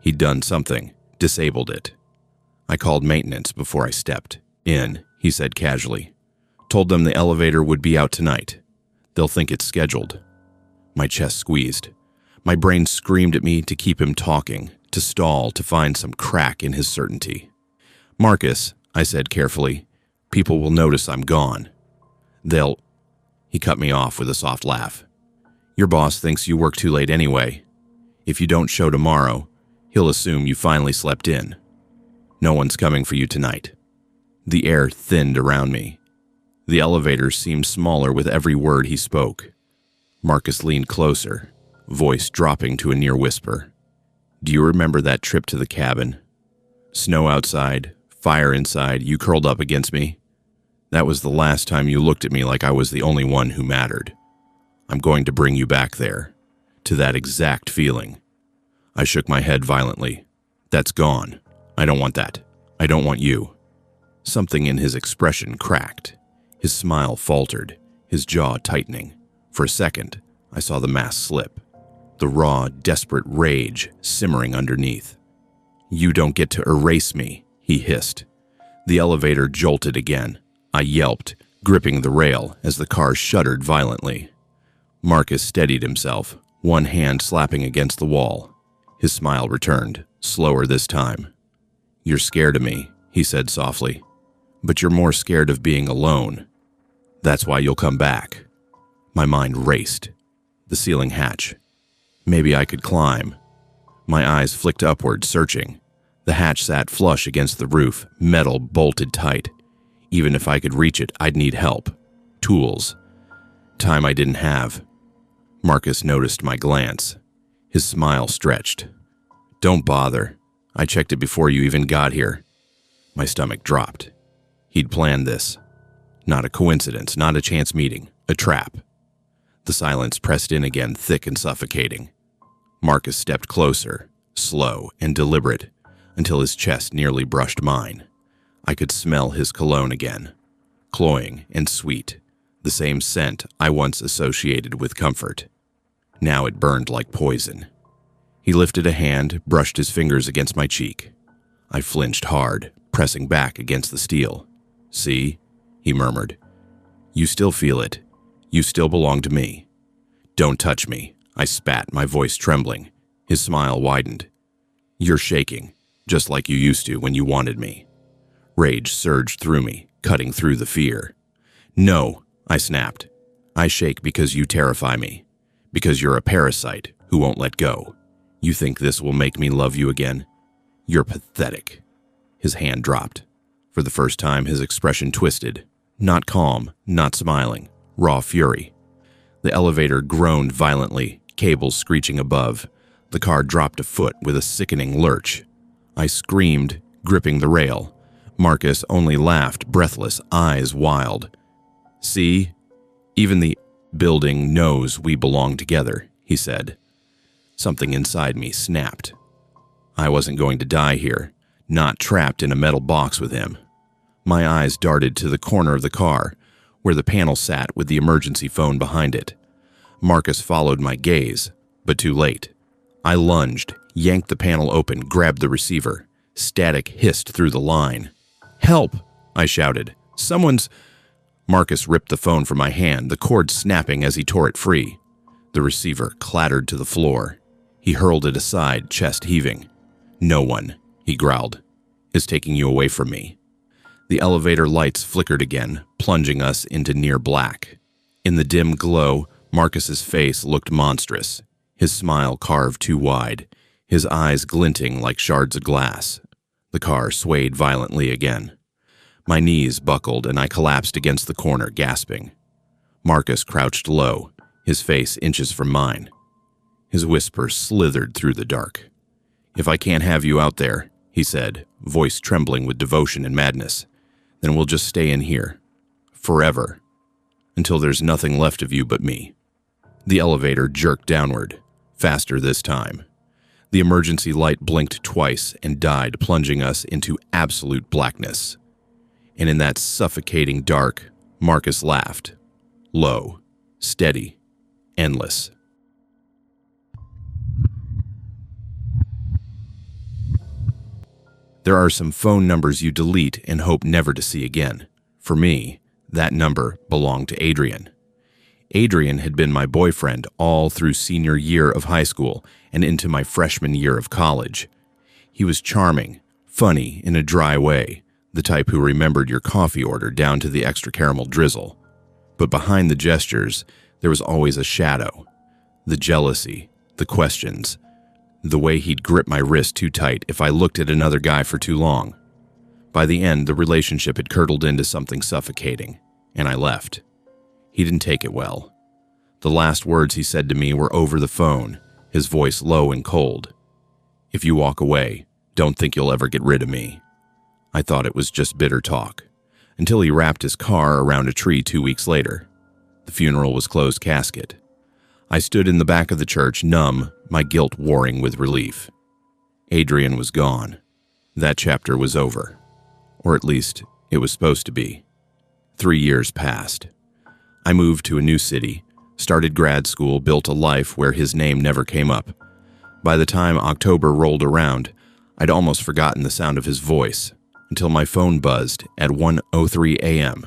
Speaker 1: He'd done something, disabled it. I called maintenance before I stepped in, he said casually. Told them the elevator would be out tonight. They'll think it's scheduled. My chest squeezed. My brain screamed at me to keep him talking, to stall, to find some crack in his certainty. Marcus, I said carefully, people will notice I'm gone. They'll... He cut me off with a soft laugh. Your boss thinks you work too late anyway. If you don't show tomorrow, he'll assume you finally slept in. No one's coming for you tonight. The air thinned around me. The elevator seemed smaller with every word he spoke. Marcus leaned closer, voice dropping to a near whisper. Do you remember that trip to the cabin? Snow outside, fire inside, you curled up against me. That was the last time you looked at me like I was the only one who mattered. I'm going to bring you back there, to that exact feeling. I shook my head violently. That's gone. I don't want that. I don't want you. Something in his expression cracked. His smile faltered, his jaw tightening. For a second, I saw the mask slip, the raw, desperate rage simmering underneath. You don't get to erase me, he hissed. The elevator jolted again. I yelped, gripping the rail as the car shuddered violently. Marcus steadied himself, one hand slapping against the wall. His smile returned, slower this time. You're scared of me, he said softly. But you're more scared of being alone. That's why you'll come back. My mind raced. The ceiling hatch. Maybe I could climb. My eyes flicked upward, searching. The hatch sat flush against the roof, metal bolted tight. Even if I could reach it, I'd need help. Tools. Time I didn't have. Marcus noticed my glance. His smile stretched. Don't bother. I checked it before you even got here. My stomach dropped. He'd planned this. Not a coincidence, not a chance meeting, a trap. The silence pressed in again, thick and suffocating. Marcus stepped closer, slow and deliberate, until his chest nearly brushed mine. I could smell his cologne again, cloying and sweet, the same scent I once associated with comfort. Now it burned like poison. He lifted a hand, brushed his fingers against my cheek. I flinched hard, pressing back against the steel. See? He murmured. You still feel it. You still belong to me. Don't touch me, I spat, my voice trembling. His smile widened. You're shaking, just like you used to when you wanted me. Rage surged through me, cutting through the fear. No, I snapped. I shake because you terrify me. Because you're a parasite who won't let go. You think this will make me love you again? You're pathetic. His hand dropped. For the first time, his expression twisted. Not calm, not smiling. Raw fury. The elevator groaned violently, cables screeching above. The car dropped a foot with a sickening lurch. I screamed, gripping the rail. Marcus only laughed, breathless, eyes wild. See? Even the building knows we belong together, he said. Something inside me snapped. I wasn't going to die here, not trapped in a metal box with him. My eyes darted to the corner of the car, where the panel sat with the emergency phone behind it. Marcus followed my gaze, but too late. I lunged, yanked the panel open, grabbed the receiver. Static hissed through the line. Help! I shouted. Someone's... Marcus ripped the phone from my hand, the cord snapping as he tore it free. The receiver clattered to the floor. He hurled it aside, chest heaving. No one, he growled, is taking you away from me. The elevator lights flickered again, plunging us into near black. In the dim glow, Marcus's face looked monstrous, his smile carved too wide, his eyes glinting like shards of glass. The car swayed violently again. My knees buckled and I collapsed against the corner, gasping. Marcus crouched low, his face inches from mine. His whisper slithered through the dark. If I can't have you out there, he said, voice trembling with devotion and madness, then we'll just stay in here. Forever. Until there's nothing left of you but me. The elevator jerked downward, faster this time. The emergency light blinked twice and died, plunging us into absolute blackness. And in that suffocating dark, Marcus laughed. Low, steady, endless. There are some phone numbers you delete and hope never to see again. For me, that number belonged to Adrian. Adrian had been my boyfriend all through senior year of high school and into my freshman year of college. He was charming, funny in a dry way, the type who remembered your coffee order down to the extra caramel drizzle. But behind the gestures, there was always a shadow. The jealousy, the questions, the way he'd grip my wrist too tight if I looked at another guy for too long. By the end, the relationship had curdled into something suffocating, and I left. He didn't take it well. The last words he said to me were over the phone, his voice low and cold. "If you walk away, don't think you'll ever get rid of me." I thought it was just bitter talk, until he wrapped his car around a tree 2 weeks later. The funeral was closed casket. I stood in the back of the church, numb, my guilt warring with relief. Adrian was gone. That chapter was over. Or at least, it was supposed to be. 3 years passed. I moved to a new city, started grad school, built a life where his name never came up. By the time October rolled around, I'd almost forgotten the sound of his voice, until my phone buzzed at 1:03 a.m.,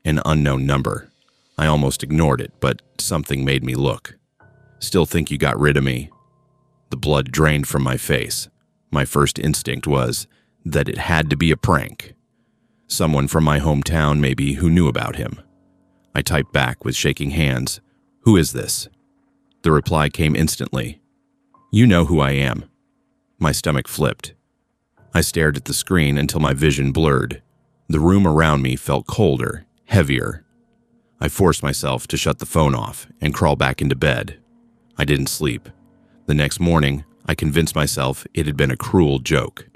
Speaker 1: an unknown number. I almost ignored it, but something made me look. "Still think you got rid of me?" The blood drained from my face. My first instinct was that it had to be a prank. Someone from my hometown, maybe, who knew about him. I typed back with shaking hands, "Who is this?" The reply came instantly. "You know who I am." My stomach flipped. I stared at the screen until my vision blurred. The room around me felt colder, heavier. I forced myself to shut the phone off and crawl back into bed. I didn't sleep. The next morning, I convinced myself it had been a cruel joke.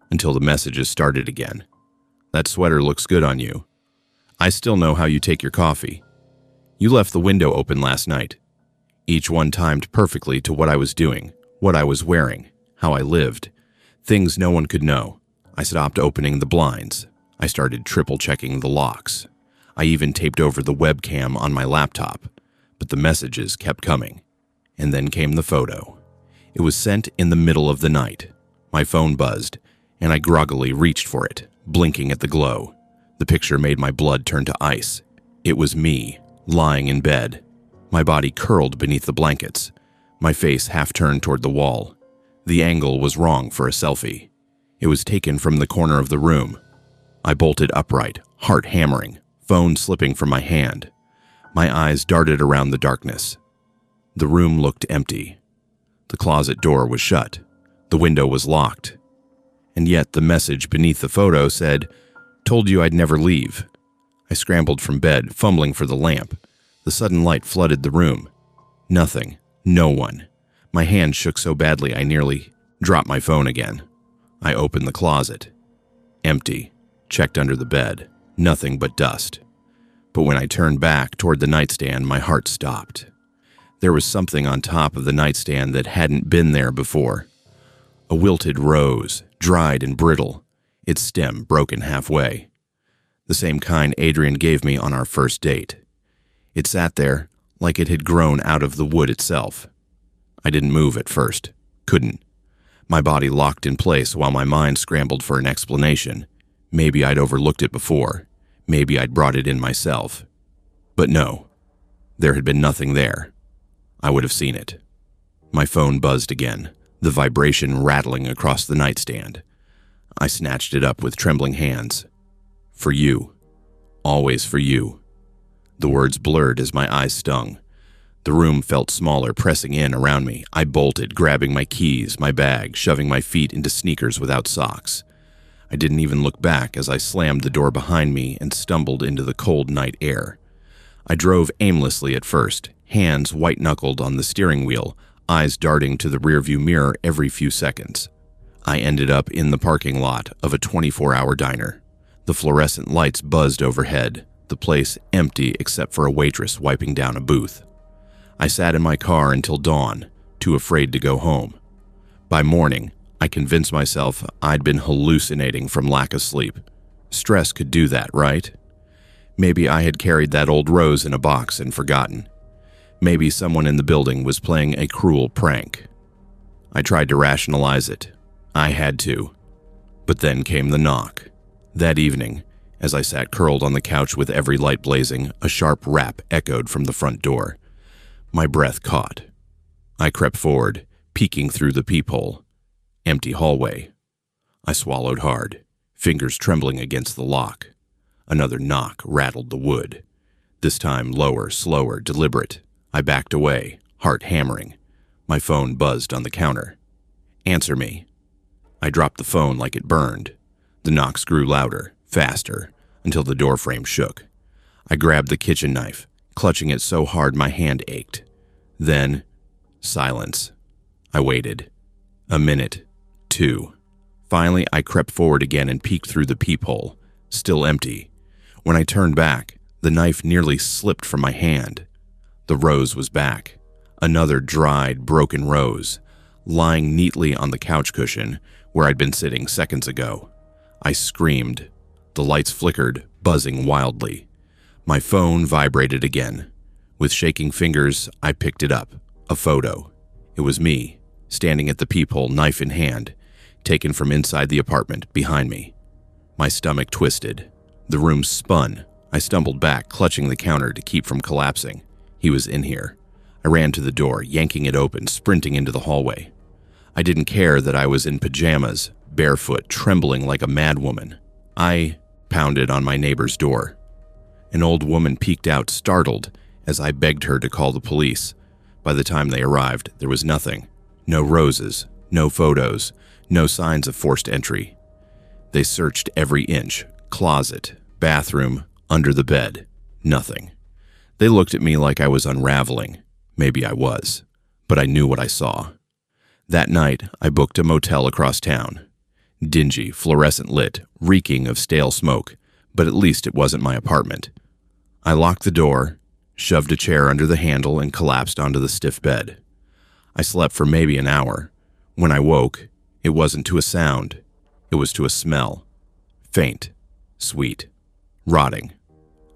Speaker 1: Until the messages started again. "That sweater looks good on you. I still know how you take your coffee. You left the window open last night." Each one timed perfectly to what I was doing, what I was wearing, how I lived. Things no one could know. I stopped opening the blinds. I started triple-checking the locks. I even taped over the webcam on my laptop. But the messages kept coming. And then came the photo. It was sent in the middle of the night. My phone buzzed, and I groggily reached for it, blinking at the glow. The picture made my blood turn to ice. It was me, lying in bed. My body curled beneath the blankets, my face half turned toward the wall. The angle was wrong for a selfie. It was taken from the corner of the room. I bolted upright, heart hammering, phone slipping from my hand. My eyes darted around the darkness. The room looked empty. The closet door was shut. The window was locked. And yet the message beneath the photo said, "Told you I'd never leave." I scrambled from bed, fumbling for the lamp. The sudden light flooded the room. Nothing. No one. My hand shook so badly I nearly dropped my phone again. I opened the closet. Empty. Checked under the bed. Nothing but dust. But when I turned back toward the nightstand, my heart stopped. There was something on top of the nightstand that hadn't been there before. A wilted rose, dried and brittle, its stem broken halfway. The same kind Adrian gave me on our first date. It sat there like it had grown out of the wood itself. I didn't move at first. Couldn't. My body locked in place while my mind scrambled for an explanation. Maybe I'd overlooked it before. Maybe I'd brought it in myself. But no. There had been nothing there. I would have seen it. My phone buzzed again, the vibration rattling across the nightstand. I snatched it up with trembling hands. "For you. Always for you." The words blurred as my eyes stung. The room felt smaller, pressing in around me. I bolted, grabbing my keys, my bag, shoving my feet into sneakers without socks. I didn't even look back as I slammed the door behind me and stumbled into the cold night air. I drove aimlessly at first, hands white-knuckled on the steering wheel, eyes darting to the rearview mirror every few seconds. I ended up in the parking lot of a 24-hour diner. The fluorescent lights buzzed overhead, the place empty except for a waitress wiping down a booth. I sat in my car until dawn, too afraid to go home. By morning, I convinced myself I'd been hallucinating from lack of sleep. Stress could do that, right? Maybe I had carried that old rose in a box and forgotten. Maybe someone in the building was playing a cruel prank. I tried to rationalize it. I had to. But then came the knock. That evening, as I sat curled on the couch with every light blazing, a sharp rap echoed from the front door. My breath caught. I crept forward, peeking through the peephole. Empty hallway. I swallowed hard, fingers trembling against the lock. Another knock rattled the wood. This time lower, slower, deliberate. I backed away, heart hammering. My phone buzzed on the counter. Answer me. I dropped the phone like it burned. The knocks grew louder, faster, until the doorframe shook. I grabbed the kitchen knife, clutching it so hard my hand ached. Then, silence. I waited. A minute. 2. Finally, I crept forward again and peeked through the peephole. Still empty. When I turned back, the knife nearly slipped from my hand. The rose was back. Another dried, broken rose, lying neatly on the couch cushion where I'd been sitting seconds ago. I screamed. The lights flickered, buzzing wildly. My phone vibrated again. With shaking fingers, I picked it up. A photo. It was me, standing at the peephole, knife in hand, taken from inside the apartment behind me. My stomach twisted. The room spun. I stumbled back, clutching the counter to keep from collapsing. He was in here. I ran to the door, yanking it open, sprinting into the hallway. I didn't care that I was in pajamas, barefoot, trembling like a madwoman. I pounded on my neighbor's door. An old woman peeked out, startled, as I begged her to call the police. By the time they arrived, there was nothing. No roses, no photos, no signs of forced entry. They searched every inch, closet, bathroom, under the bed. Nothing. They looked at me like I was unraveling. Maybe I was, but I knew what I saw. That night, I booked a motel across town. Dingy, fluorescent lit, reeking of stale smoke, but at least it wasn't my apartment. I locked the door, shoved a chair under the handle, and collapsed onto the stiff bed. I slept for maybe an hour. When I woke, it wasn't to a sound. It was to a smell. Faint, sweet, rotting.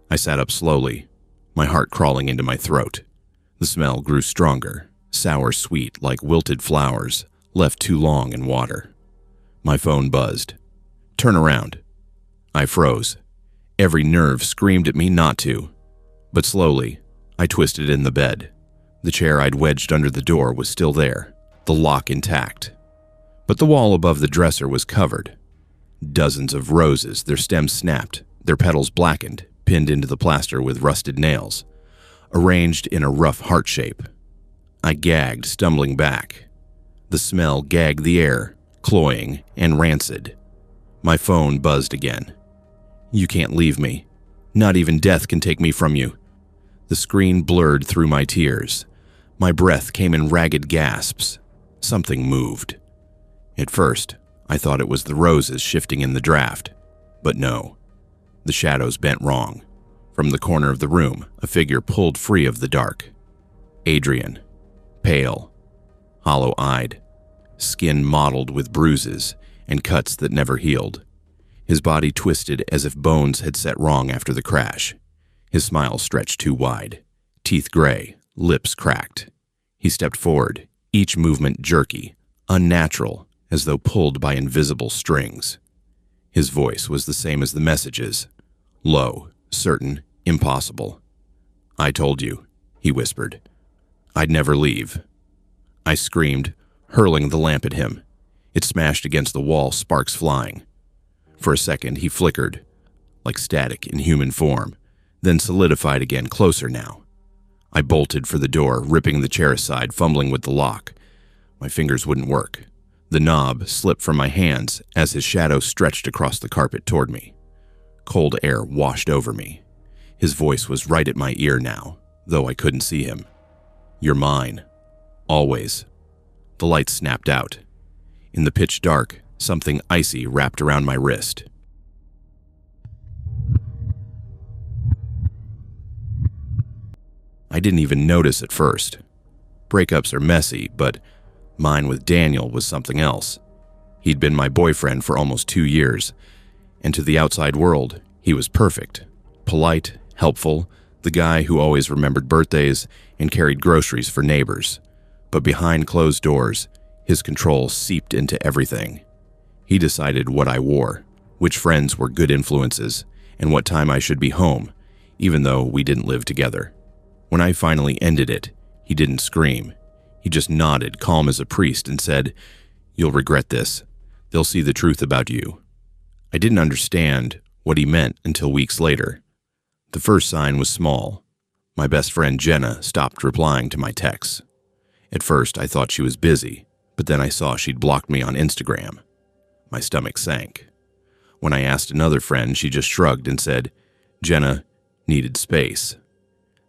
Speaker 1: I sat up slowly, my heart crawling into my throat. The smell grew stronger, sour sweet like wilted flowers, left too long in water. My phone buzzed. Turn around. I froze. Every nerve screamed at me not to. But slowly, I twisted in the bed. The chair I'd wedged under the door was still there, the lock intact. But the wall above the dresser was covered. Dozens of roses, their stems snapped, their petals blackened, pinned into the plaster with rusted nails, arranged in a rough heart shape. I gagged, stumbling back. The smell gagged the air, cloying and rancid. My phone buzzed again. You can't leave me. Not even death can take me from you. The screen blurred through my tears. My breath came in ragged gasps. Something moved. At first, I thought it was the roses shifting in the draft. But no. The shadows bent wrong. From the corner of the room, a figure pulled free of the dark. Adrian. Pale. Hollow-eyed. Skin mottled with bruises and cuts that never healed. His body twisted as if bones had set wrong after the crash. His smile stretched too wide. Teeth gray, lips cracked. He stepped forward, each movement jerky, unnatural, as though pulled by invisible strings. His voice was the same as the messages. Low, certain, impossible. I told you, he whispered. I'd never leave. I screamed, hurling the lamp at him. It smashed against the wall, sparks flying. For a second, he flickered, like static in human form, then solidified again, closer now. I bolted for the door, ripping the chair aside, fumbling with the lock. My fingers wouldn't work. The knob slipped from my hands as his shadow stretched across the carpet toward me. Cold air washed over me. His voice was right at my ear now, though I couldn't see him. You're mine. Always. The light snapped out. In the pitch dark, something icy wrapped around my wrist. I didn't even notice at first. Breakups are messy, but Mine with Daniel was something else. He'd been my boyfriend for almost 2 years, and to the outside world, he was perfect. Polite, helpful, the guy who always remembered birthdays and carried groceries for neighbors. But behind closed doors, his control seeped into everything. He decided what I wore, which friends were good influences, and what time I should be home, even though we didn't live together. When I finally ended it, he didn't scream. He just nodded, calm as a priest, and said, "You'll regret this. They'll see the truth about you." I didn't understand what he meant until weeks later. The first sign was small. My best friend Jenna stopped replying to my texts. At first, I thought she was busy, but then I saw she'd blocked me on Instagram. My stomach sank. When I asked another friend, she just shrugged and said, Jenna needed space.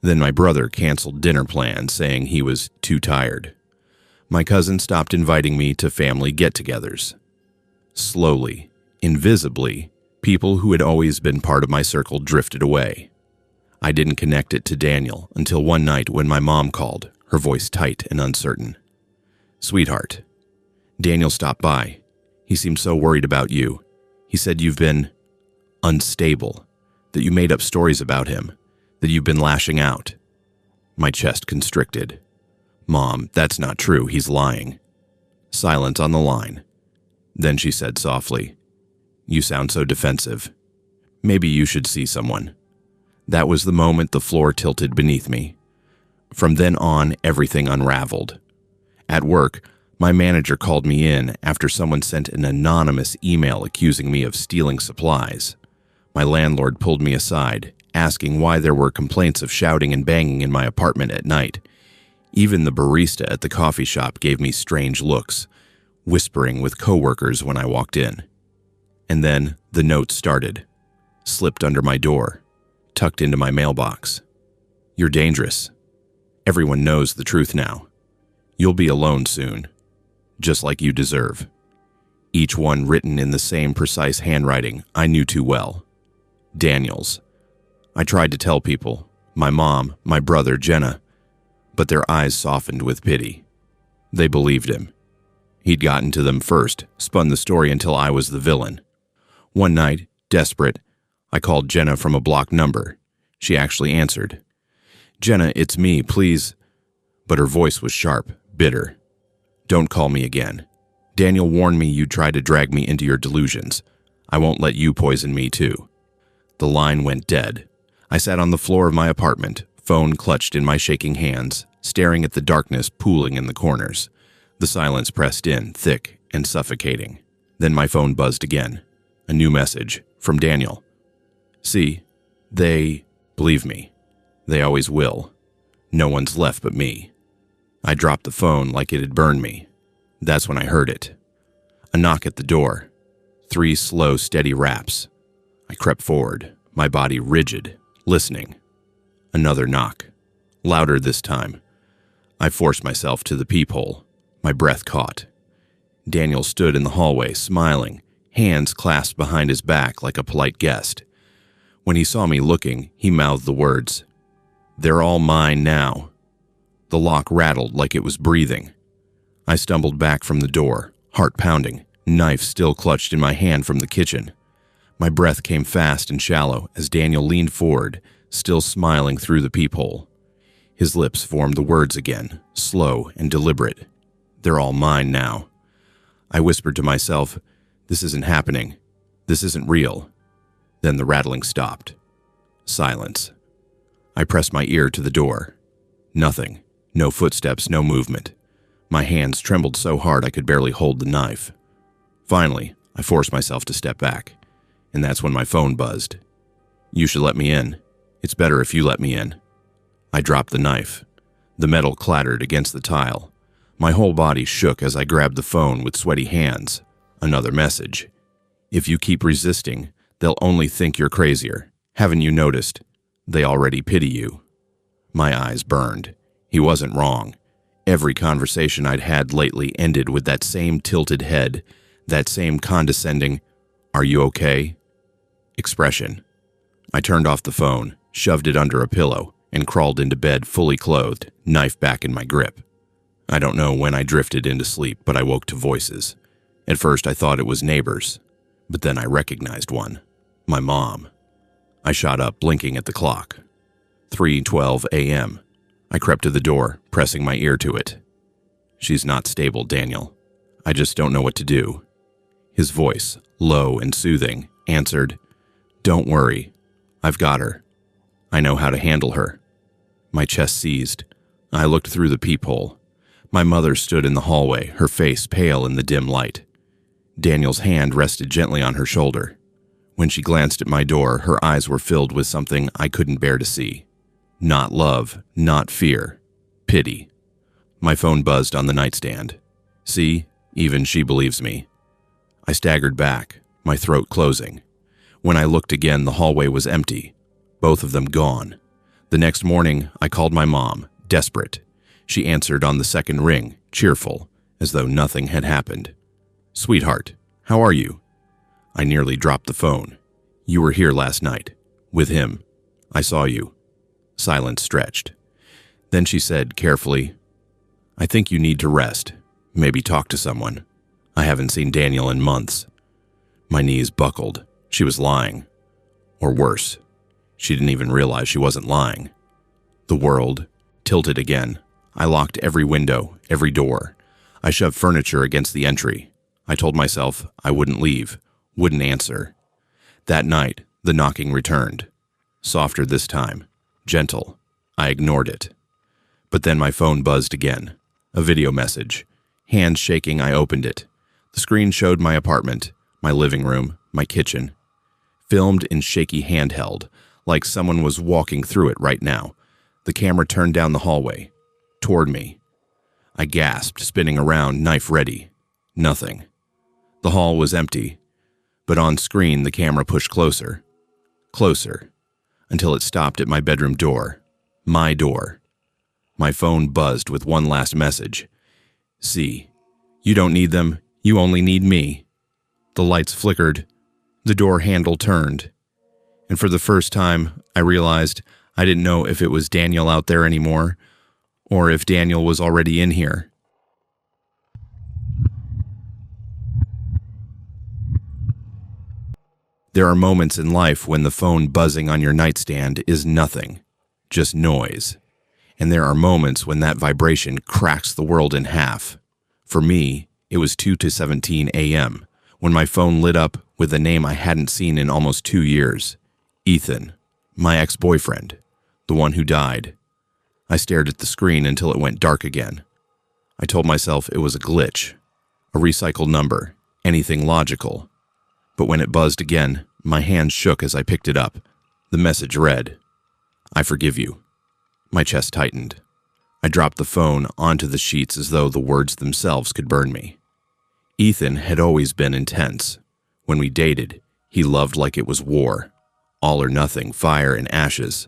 Speaker 1: Then my brother canceled dinner plans, saying he was too tired. My cousin stopped inviting me to family get-togethers. Slowly, invisibly, people who had always been part of my circle drifted away. I didn't connect it to Daniel until one night when my mom called, her voice tight and uncertain. "Sweetheart, Daniel stopped by. He seemed so worried about you. He said you've been unstable, that you made up stories about him, that you've been lashing out." My chest constricted. "Mom, that's not true. He's lying." Silence on the line. Then she said softly, "You sound so defensive. Maybe you should see someone." That was the moment the floor tilted beneath me. From then on, everything unraveled. At work, my manager called me in after someone sent an anonymous email accusing me of stealing supplies. My landlord pulled me aside, asking why there were complaints of shouting and banging in my apartment at night. Even the barista at the coffee shop gave me strange looks, whispering with coworkers when I walked in. And then the note started, slipped under my door, tucked into my mailbox. "You're dangerous. Everyone knows the truth now. You'll be alone soon, just like you deserve." Each one written in the same precise handwriting I knew too well. Daniel's. I tried to tell people, my mom, my brother, Jenna, but their eyes softened with pity. They believed him. He'd gotten to them first, spun the story until I was the villain. One night, desperate, I called Jenna from a blocked number. She actually answered. "Jenna, it's me, please." But her voice was sharp, bitter. "Don't call me again. Daniel warned me you'd try to drag me into your delusions. I won't let you poison me too." The line went dead. I sat on the floor of my apartment, phone clutched in my shaking hands, staring at the darkness pooling in the corners. The silence pressed in, thick and suffocating. Then my phone buzzed again. A new message from Daniel. "See, they believe me. They always will. No one's left but me." I dropped the phone like it had burned me. That's when I heard it. A knock at the door. 3 slow, steady raps. I crept forward, my body rigid, listening. Another knock. Louder this time. I forced myself to the peephole. My breath caught. Daniel stood in the hallway, smiling, hands clasped behind his back like a polite guest. When he saw me looking, he mouthed the words, "They're all mine now." The lock rattled like it was breathing. I stumbled back from the door, heart pounding, knife still clutched in my hand from the kitchen. My breath came fast and shallow as Daniel leaned forward, still smiling through the peephole. His lips formed the words again, slow and deliberate. "They're all mine now." I whispered to myself, "This isn't happening. This isn't real." Then the rattling stopped. Silence. I pressed my ear to the door. Nothing. No footsteps, no movement. My hands trembled so hard I could barely hold the knife. Finally, I forced myself to step back, and that's when my phone buzzed. "You should let me in. It's better if you let me in." I dropped the knife. The metal clattered against the tile. My whole body shook as I grabbed the phone with sweaty hands. Another message. "If you keep resisting, they'll only think you're crazier. Haven't you noticed? They already pity you." My eyes burned. He wasn't wrong. Every conversation I'd had lately ended with that same tilted head, that same condescending, "Are you okay?" expression. I turned off the phone, shoved it under a pillow, and crawled into bed fully clothed, knife back in my grip. I don't know when I drifted into sleep, but I woke to voices. At first I thought it was neighbors, but then I recognized one. My mom. I shot up, blinking at the clock. 3:12 a.m. I crept to the door, pressing my ear to it. "She's not stable, Daniel. I just don't know what to do." His voice, low and soothing, answered, "Don't worry. I've got her. I know how to handle her." My chest seized. I looked through the peephole. My mother stood in the hallway, her face pale in the dim light. Daniel's hand rested gently on her shoulder. When she glanced at my door, her eyes were filled with something I couldn't bear to see. Not love, not fear. Pity. My phone buzzed on the nightstand. See, even she believes me. I staggered back, my throat closing. When I looked again, the hallway was empty. Both of them gone. The next morning, I called my mom, desperate. She answered on the second ring, cheerful, as though nothing had happened. "Sweetheart, how are you?" I nearly dropped the phone. "You were here last night. With him. I saw you." Silence stretched. Then she said carefully, "I think you need to rest. Maybe talk to someone. I haven't seen Daniel in months." My knees buckled. She was lying. Or worse, she didn't even realize she wasn't lying. The world tilted again. I locked every window, every door. I shoved furniture against the entry. I told myself I wouldn't leave, wouldn't answer. That night, the knocking returned. Softer this time. Gentle. I ignored it. But then my phone buzzed again. A video message. Hands shaking, I opened it. The screen showed my apartment, my living room, my kitchen. Filmed in shaky handheld, like someone was walking through it right now. The camera turned down the hallway. Toward me. I gasped, spinning around, knife ready. Nothing. The hall was empty, but on screen the camera pushed closer. Closer. Until it stopped at my bedroom door. My door. My phone buzzed with one last message. "See, you don't need them, you only need me." The lights flickered. The door handle turned. And for the first time, I realized I didn't know if it was Daniel out there anymore, or if Daniel was already in here. There are moments in life when the phone buzzing on your nightstand is nothing, just noise. And there are moments when that vibration cracks the world in half. For me, it was 2:17 a.m. when my phone lit up with a name I hadn't seen in almost 2 years. Ethan, my ex-boyfriend, the one who died. I stared at the screen until it went dark again. I told myself it was a glitch, a recycled number, anything logical. But when it buzzed again, my hands shook as I picked it up. The message read, "I forgive you." My chest tightened. I dropped the phone onto the sheets as though the words themselves could burn me. Ethan had always been intense. When we dated, he loved like it was war. All or nothing, fire and ashes.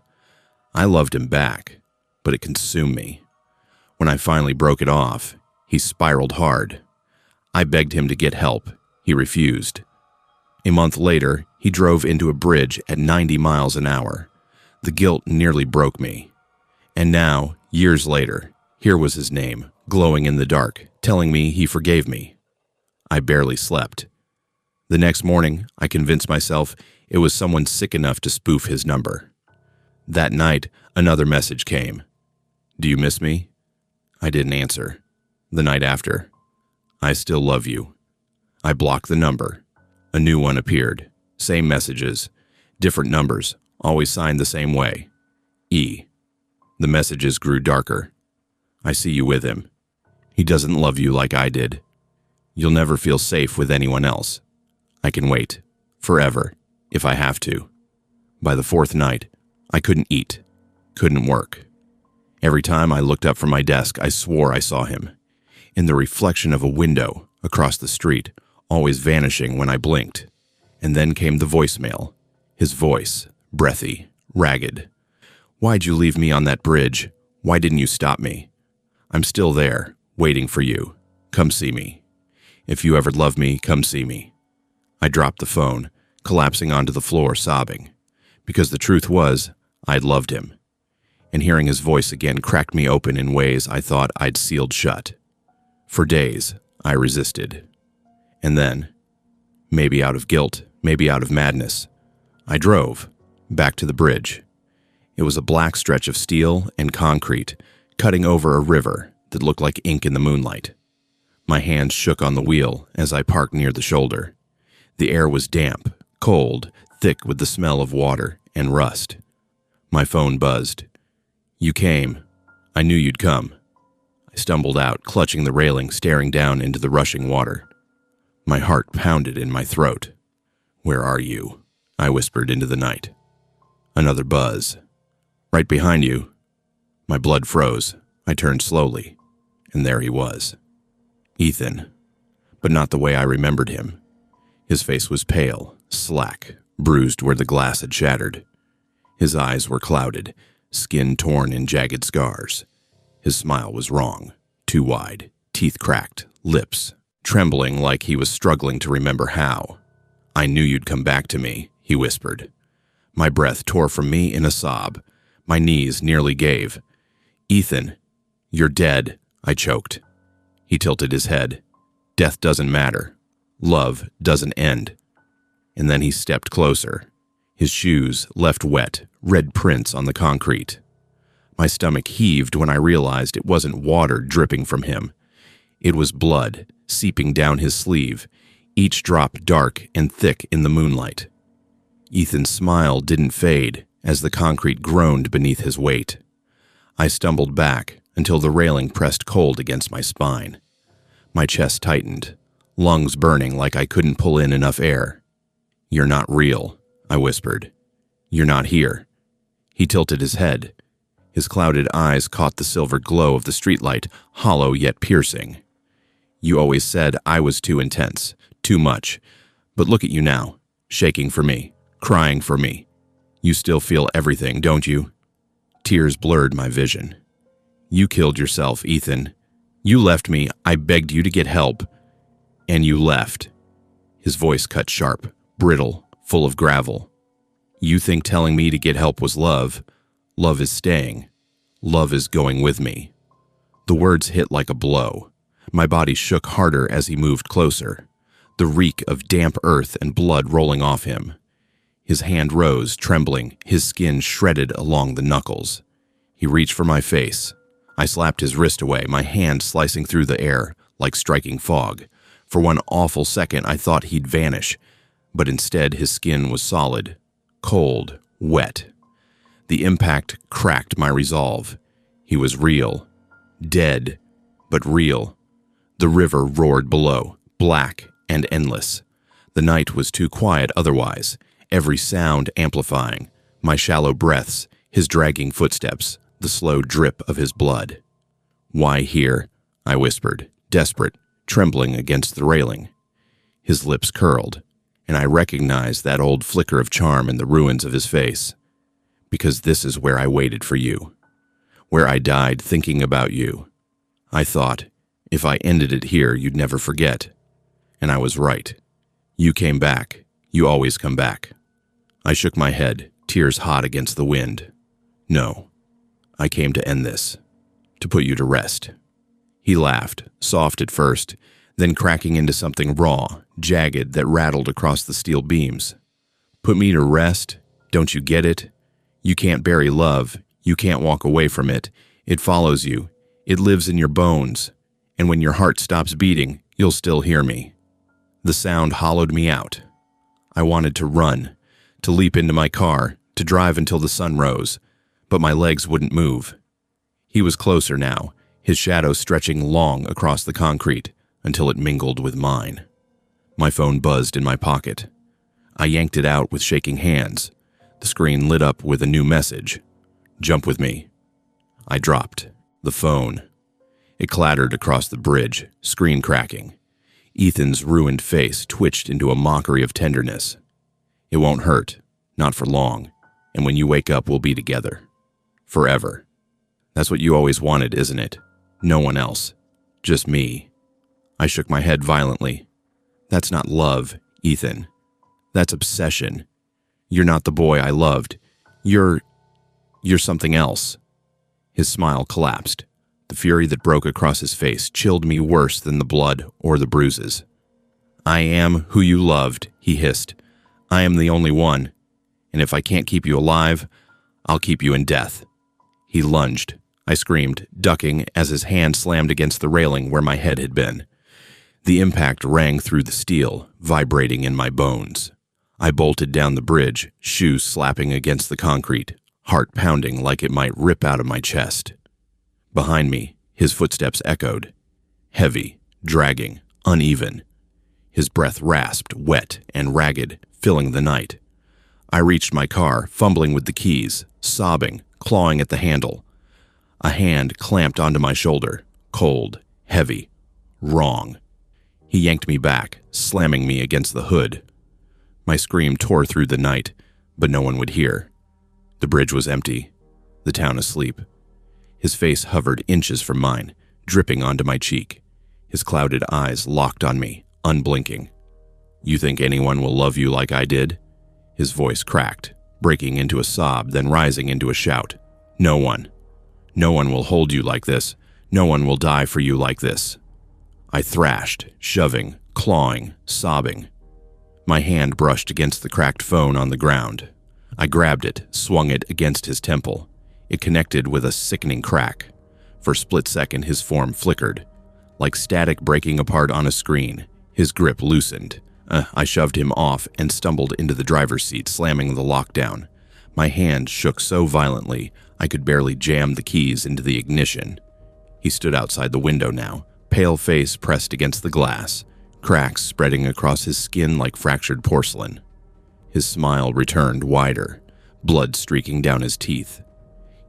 Speaker 1: I loved him back, but it consumed me. When I finally broke it off, he spiraled hard. I begged him to get help. He refused. A month later, he drove into a bridge at 90 miles an hour. The guilt nearly broke me. And now, years later, here was his name, glowing in the dark, telling me he forgave me. I barely slept. The next morning, I convinced myself it was someone sick enough to spoof his number. That night, another message came. "Do you miss me?" I didn't answer. The night after, "I still love you." I blocked the number. A new one appeared. Same messages. Different numbers, always signed the same way. E. The messages grew darker. "I see you with him. He doesn't love you like I did. You'll never feel safe with anyone else. I can wait. Forever. If I have to." By the fourth night, I couldn't eat. Couldn't work. Every time I looked up from my desk, I swore I saw him. In the reflection of a window, across the street, always vanishing when I blinked. And then came the voicemail. His voice, breathy, ragged. "Why'd you leave me on that bridge? Why didn't you stop me? I'm still there, waiting for you. Come see me. If you ever love me, come see me." I dropped the phone, collapsing onto the floor, sobbing. Because the truth was, I'd loved him. and hearing his voice again cracked me open in ways I thought I'd sealed shut. For days, I resisted. And then, maybe out of guilt, maybe out of madness, I drove back to the bridge. It was a black stretch of steel and concrete cutting over a river that looked like ink in the moonlight. My hands shook on the wheel as I parked near the shoulder. The air was damp, cold, thick with the smell of water and rust. My phone buzzed. "You came. I knew you'd come." I stumbled out, clutching the railing, staring down into the rushing water. My heart pounded in my throat. "Where are you?" I whispered into the night. Another buzz. "Right behind you." My blood froze. I turned slowly, and there he was. Ethan, but not the way I remembered him. His face was pale, slack, bruised where the glass had shattered. His eyes were clouded, skin torn in jagged scars. His smile was wrong, too wide, teeth cracked, lips trembling like he was struggling to remember how. "I knew you'd come back to me," he whispered. My breath tore from me in a sob. My knees nearly gave. "Ethan, you're dead," I choked. He tilted his head. "Death doesn't matter. Love doesn't end." And then he stepped closer. His shoes left wet, red prints on the concrete. My stomach heaved when I realized it wasn't water dripping from him. It was blood seeping down his sleeve, each drop dark and thick in the moonlight. Ethan's smile didn't fade as the concrete groaned beneath his weight. I stumbled back until the railing pressed cold against my spine. My chest tightened, lungs burning like I couldn't pull in enough air. "You're not real," I whispered. "You're not here." He tilted his head. His clouded eyes caught the silver glow of the streetlight, hollow yet piercing. "You always said I was too intense, too much. But look at you now, shaking for me, crying for me. You still feel everything, don't you?" Tears blurred my vision. "You killed yourself, Ethan. You left me. I begged you to get help. And you left." His voice cut sharp, brittle, full of gravel. "You think telling me to get help was love? Love is staying. Love is going with me." The words hit like a blow. My body shook harder as he moved closer, the reek of damp earth and blood rolling off him. His hand rose, trembling, his skin shredded along the knuckles. He reached for my face. I slapped his wrist away, my hand slicing through the air like striking fog. For one awful second, I thought he'd vanish, but instead his skin was solid, cold, wet. The impact cracked my resolve. He was real. Dead, but real. The river roared below, black and endless. The night was too quiet otherwise, every sound amplifying. My shallow breaths, his dragging footsteps, the slow drip of his blood. "Why here?" I whispered, desperate, trembling against the railing. His lips curled, and I recognized that old flicker of charm in the ruins of his face. "Because this is where I waited for you. Where I died thinking about you. I thought, if I ended it here, you'd never forget. And I was right. You came back. You always come back." I shook my head, tears hot against the wind. "No. I came to end this. To put you to rest." He laughed, soft at first, then cracking into something raw, jagged that rattled across the steel beams. "Put me to rest? Don't you get it? You can't bury love. You can't walk away from it. It follows you. It lives in your bones. And when your heart stops beating, you'll still hear me." The sound hollowed me out. I wanted to run, to leap into my car, to drive until the sun rose, but my legs wouldn't move. He was closer now, his shadow stretching long across the concrete until it mingled with mine. My phone buzzed in my pocket. I yanked it out with shaking hands. The screen lit up with a new message. "Jump with me." I dropped the phone. It clattered across the bridge, screen cracking. Ethan's ruined face twitched into a mockery of tenderness. "It won't hurt, not for long, and when you wake up, we'll be together. Forever. That's what you always wanted, isn't it? No one else. Just me." I shook my head violently. "That's not love, Ethan. That's obsession. You're not the boy I loved. You're something else." His smile collapsed. The fury that broke across his face chilled me worse than the blood or the bruises. "I am who you loved," he hissed. "I am the only one, and if I can't keep you alive, I'll keep you in death." He lunged. I screamed, ducking as his hand slammed against the railing where my head had been. The impact rang through the steel, vibrating in my bones. I bolted down the bridge, shoes slapping against the concrete, heart pounding like it might rip out of my chest. Behind me, his footsteps echoed. Heavy, dragging, uneven. His breath rasped, wet and ragged, filling the night. I reached my car, fumbling with the keys, sobbing, clawing at the handle. A hand clamped onto my shoulder, cold, heavy, wrong. He yanked me back, slamming me against the hood. My scream tore through the night, but no one would hear. The bridge was empty, the town asleep. His face hovered inches from mine, dripping onto my cheek. His clouded eyes locked on me, unblinking. "You think anyone will love you like I did?" His voice cracked, breaking into a sob, then rising into a shout. "No one. No one will hold you like this. No one will die for you like this." I thrashed, shoving, clawing, sobbing. My hand brushed against the cracked phone on the ground. I grabbed it, swung it against his temple. It connected with a sickening crack. For a split second, his form flickered. Like static breaking apart on a screen, his grip loosened. I shoved him off and stumbled into the driver's seat, slamming the lock down. My hand shook so violently, I could barely jam the keys into the ignition. He stood outside the window now, pale face pressed against the glass, cracks spreading across his skin like fractured porcelain. His smile returned wider, blood streaking down his teeth.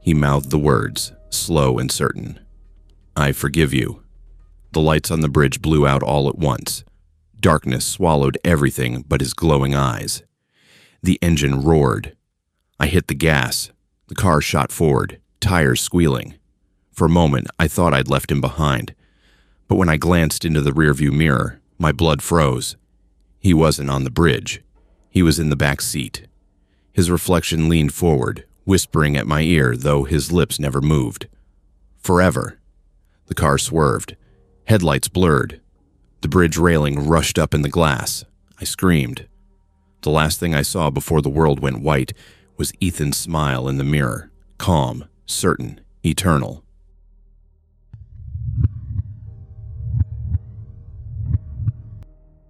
Speaker 1: He mouthed the words, slow and certain. "I forgive you." The lights on the bridge blew out all at once. Darkness swallowed everything but his glowing eyes. The engine roared. I hit the gas. The car shot forward, tires squealing. For a moment, I thought I'd left him behind. But when I glanced into the rearview mirror, my blood froze. He wasn't on the bridge. He was in the back seat. His reflection leaned forward, whispering at my ear, though his lips never moved. "Forever." The car swerved. Headlights blurred. The bridge railing rushed up in the glass. I screamed. The last thing I saw before the world went white was Ethan's smile in the mirror, calm, certain, eternal.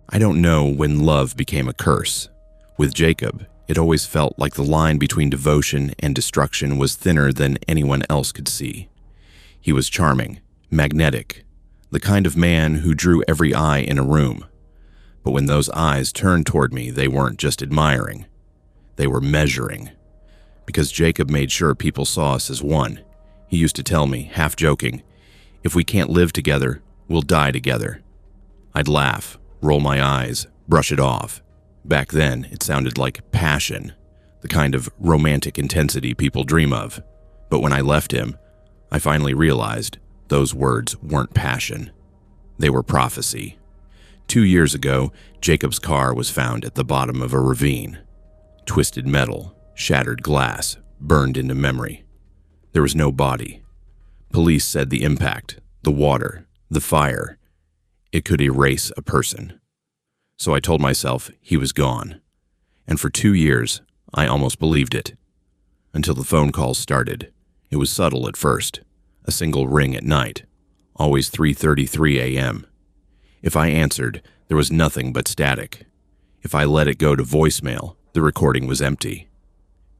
Speaker 1: I don't know when love became a curse. With Jacob, it always felt like the line between devotion and destruction was thinner than anyone else could see. He was charming, magnetic, the kind of man who drew every eye in a room. But when those eyes turned toward me, they weren't just admiring. They were measuring. Because Jacob made sure people saw us as one. He used to tell me, half joking, "If we can't live together, we'll die together." I'd laugh, roll my eyes, brush it off. Back then, it sounded like passion, the kind of romantic intensity people dream of. But when I left him, I finally realized those words weren't passion. They were prophecy. 2 years ago, Jacob's car was found at the bottom of a ravine. Twisted metal, shattered glass, burned into memory. There was no body. Police said the impact, the water, the fire, it could erase a person. So I told myself he was gone. And for 2 years, I almost believed it. Until the phone calls started. It was subtle at first. A single ring at night. Always 3:33 a.m. If I answered, there was nothing but static. If I let it go to voicemail, the recording was empty.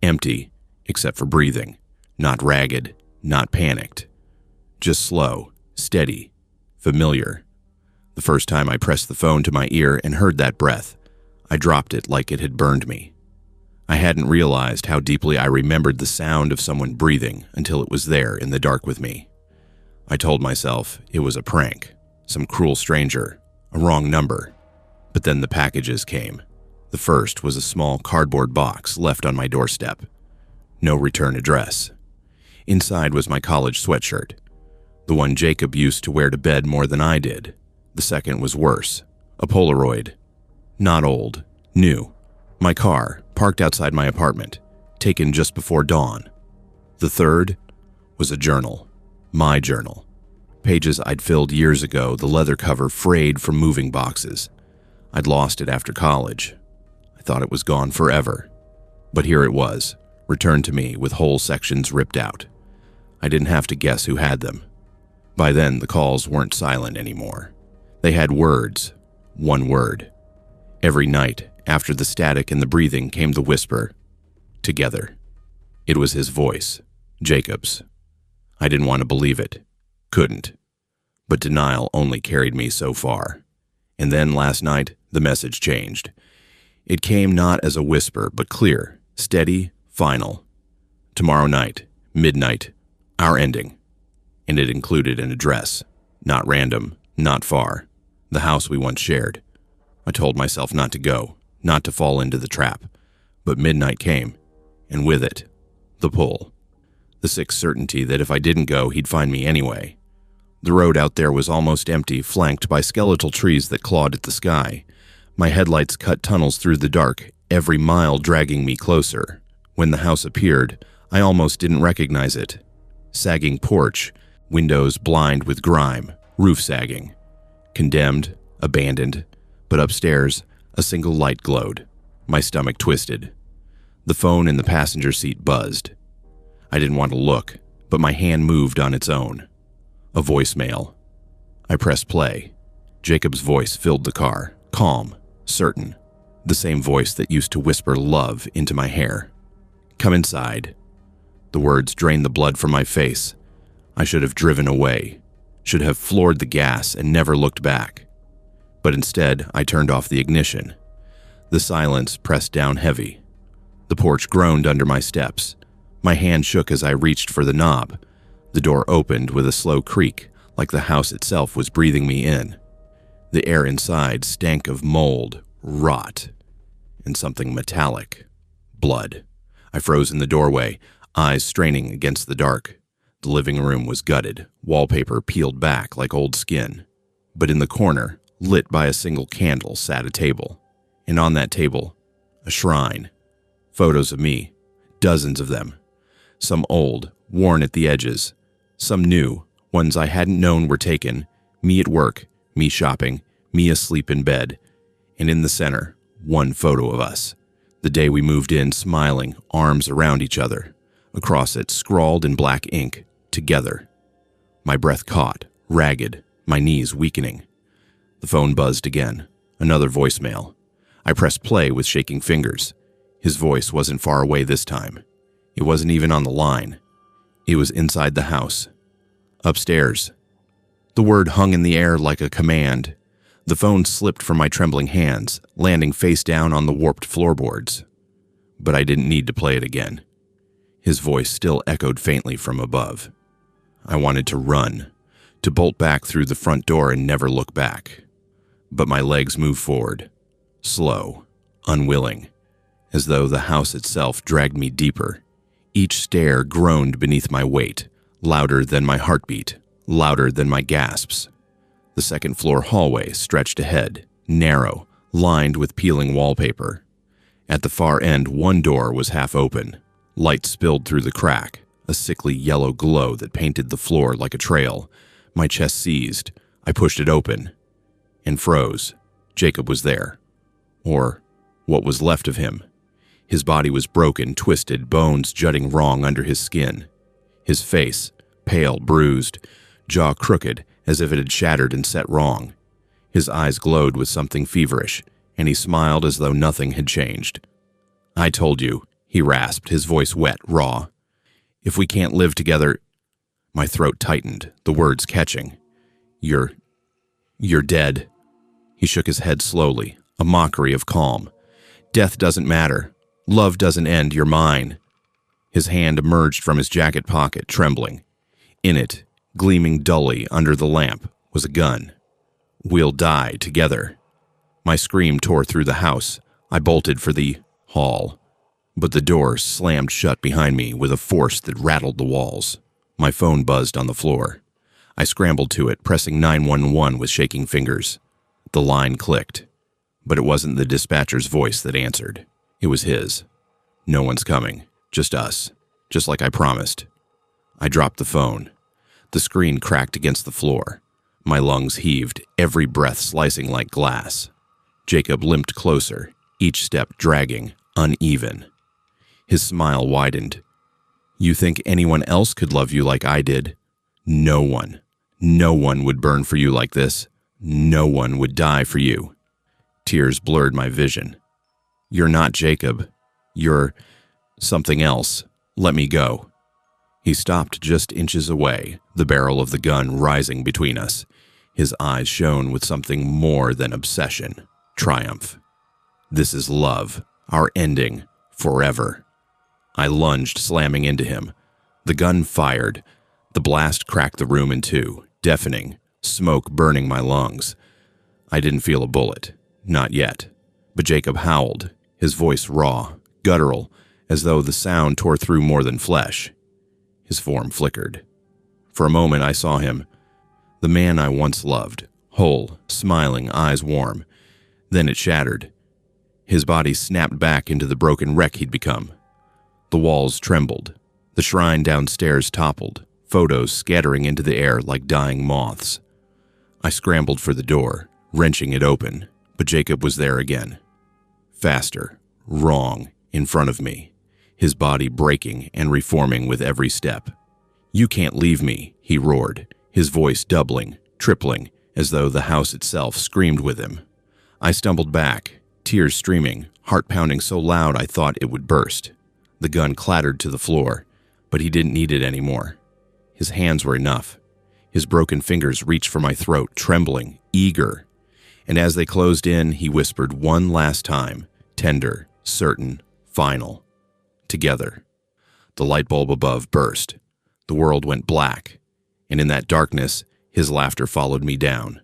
Speaker 1: Empty, except for breathing. Not ragged, not panicked. Just slow, steady, familiar. The first time I pressed the phone to my ear and heard that breath, I dropped it like it had burned me. I hadn't realized how deeply I remembered the sound of someone breathing until it was there in the dark with me. I told myself it was a prank, some cruel stranger, a wrong number. But then the packages came. The first was a small cardboard box left on my doorstep. No return address. Inside was my college sweatshirt, the one Jacob used to wear to bed more than I did. The second was worse, a Polaroid. Not old, new. My car, parked outside my apartment, taken just before dawn. The third, was a journal. My journal. Pages I'd filled years ago, the leather cover frayed from moving boxes. I'd lost it after college. I thought it was gone forever. But here it was, returned to me with whole sections ripped out. I didn't have to guess who had them. By then, the calls weren't silent anymore. They had words. One word. Every night, after the static and the breathing, came the whisper, "Together." It was his voice, Jacob's. I didn't want to believe it. Couldn't. But denial only carried me so far. And then last night, the message changed. It came not as a whisper, but clear, steady, final. Tomorrow night, midnight, our ending. And it included an address. Not random, not far. The house we once shared. I told myself not to go, not to fall into the trap. But midnight came, and with it, the pull. The sick certainty that if I didn't go, he'd find me anyway. The road out there was almost empty, flanked by skeletal trees that clawed at the sky. My headlights cut tunnels through the dark, every mile dragging me closer. When the house appeared, I almost didn't recognize it. Sagging porch, windows blind with grime, roof sagging. Condemned, abandoned, but upstairs, a single light glowed. My stomach twisted. The phone in the passenger seat buzzed. I didn't want to look, but my hand moved on its own. A voicemail. I pressed play. Jacob's voice filled the car, calm, certain. The same voice that used to whisper love into my hair. "Come inside." The words drained the blood from my face. I should have driven away, should have floored the gas and never looked back. But instead, I turned off the ignition. The silence pressed down heavy. The porch groaned under my steps. My hand shook as I reached for the knob. The door opened with a slow creak, like the house itself was breathing me in. The air inside stank of mold, rot, and something metallic. Blood. I froze in the doorway, eyes straining against the dark. The living room was gutted, wallpaper peeled back like old skin. But in the corner, lit by a single candle, sat a table. And on that table, a shrine. Photos of me, dozens of them. Some old, worn at the edges. Some new, ones I hadn't known were taken. Me at work, me shopping, me asleep in bed. And in the center, one photo of us. The day we moved in, smiling, arms around each other. Across it, scrawled in black ink, "Together." My breath caught, ragged, my knees weakening. The phone buzzed again. Another voicemail. I pressed play with shaking fingers. His voice wasn't far away this time. It wasn't even on the line. It was inside the house. Upstairs. The word hung in the air like a command. The phone slipped from my trembling hands, landing face down on the warped floorboards. But I didn't need to play it again. His voice still echoed faintly from above. I wanted to run, to bolt back through the front door and never look back. But my legs moved forward, slow, unwilling, as though the house itself dragged me deeper. Each stair groaned beneath my weight, louder than my heartbeat, louder than my gasps. The second-floor hallway stretched ahead, narrow, lined with peeling wallpaper. At the far end, one door was half open. Light spilled through the crack, a sickly yellow glow that painted the floor like a trail. My chest seized. I pushed it open and froze. Jacob was there. Or what was left of him. His body was broken, twisted, bones jutting wrong under his skin. His face, pale, bruised, jaw crooked, as if it had shattered and set wrong. His eyes glowed with something feverish, and he smiled as though nothing had changed. "I told you," he rasped, his voice wet, raw. "If we can't live together—" My throat tightened, the words catching. You're dead." He shook his head slowly, a mockery of calm. "Death doesn't matter. Love doesn't end, you're mine." His hand emerged from his jacket pocket, trembling. In it, gleaming dully under the lamp, was a gun. "We'll die together." My scream tore through the house. I bolted for the hall. But the door slammed shut behind me with a force that rattled the walls. My phone buzzed on the floor. I scrambled to it, pressing 911 with shaking fingers. The line clicked. But it wasn't the dispatcher's voice that answered. It was his. "No one's coming. Just us. Just like I promised." I dropped the phone. The screen cracked against the floor. My lungs heaved, every breath slicing like glass. Jacob limped closer, each step dragging, uneven. His smile widened. You think anyone else could love you like I did? No one. No one would burn for you like this. No one would die for you. Tears blurred my vision. You're not Jacob. You're something else. Let me go. He stopped just inches away, the barrel of the gun rising between us. His eyes shone with something more than obsession, triumph. This is love, our ending, forever. I lunged, slamming into him. The gun fired. The blast cracked the room in two, deafening, smoke burning my lungs. I didn't feel a bullet, not yet. But Jacob howled, his voice raw, guttural, as though the sound tore through more than flesh. His form flickered. For a moment I saw him, the man I once loved, whole, smiling, eyes warm. Then it shattered. His body snapped back into the broken wreck he'd become. The walls trembled. The shrine downstairs toppled, photos scattering into the air like dying moths. I scrambled for the door, wrenching it open, but Jacob was there again. Faster, wrong, in front of me, his body breaking and reforming with every step. You can't leave me, he roared, his voice doubling, tripling, as though the house itself screamed with him. I stumbled back, tears streaming, heart pounding so loud I thought it would burst. The gun clattered to the floor, but he didn't need it anymore. His hands were enough. His broken fingers reached for my throat, trembling, eager. And as they closed in, he whispered one last time, tender, certain, final. Together. The light bulb above burst. The world went black, and in that darkness, his laughter followed me down.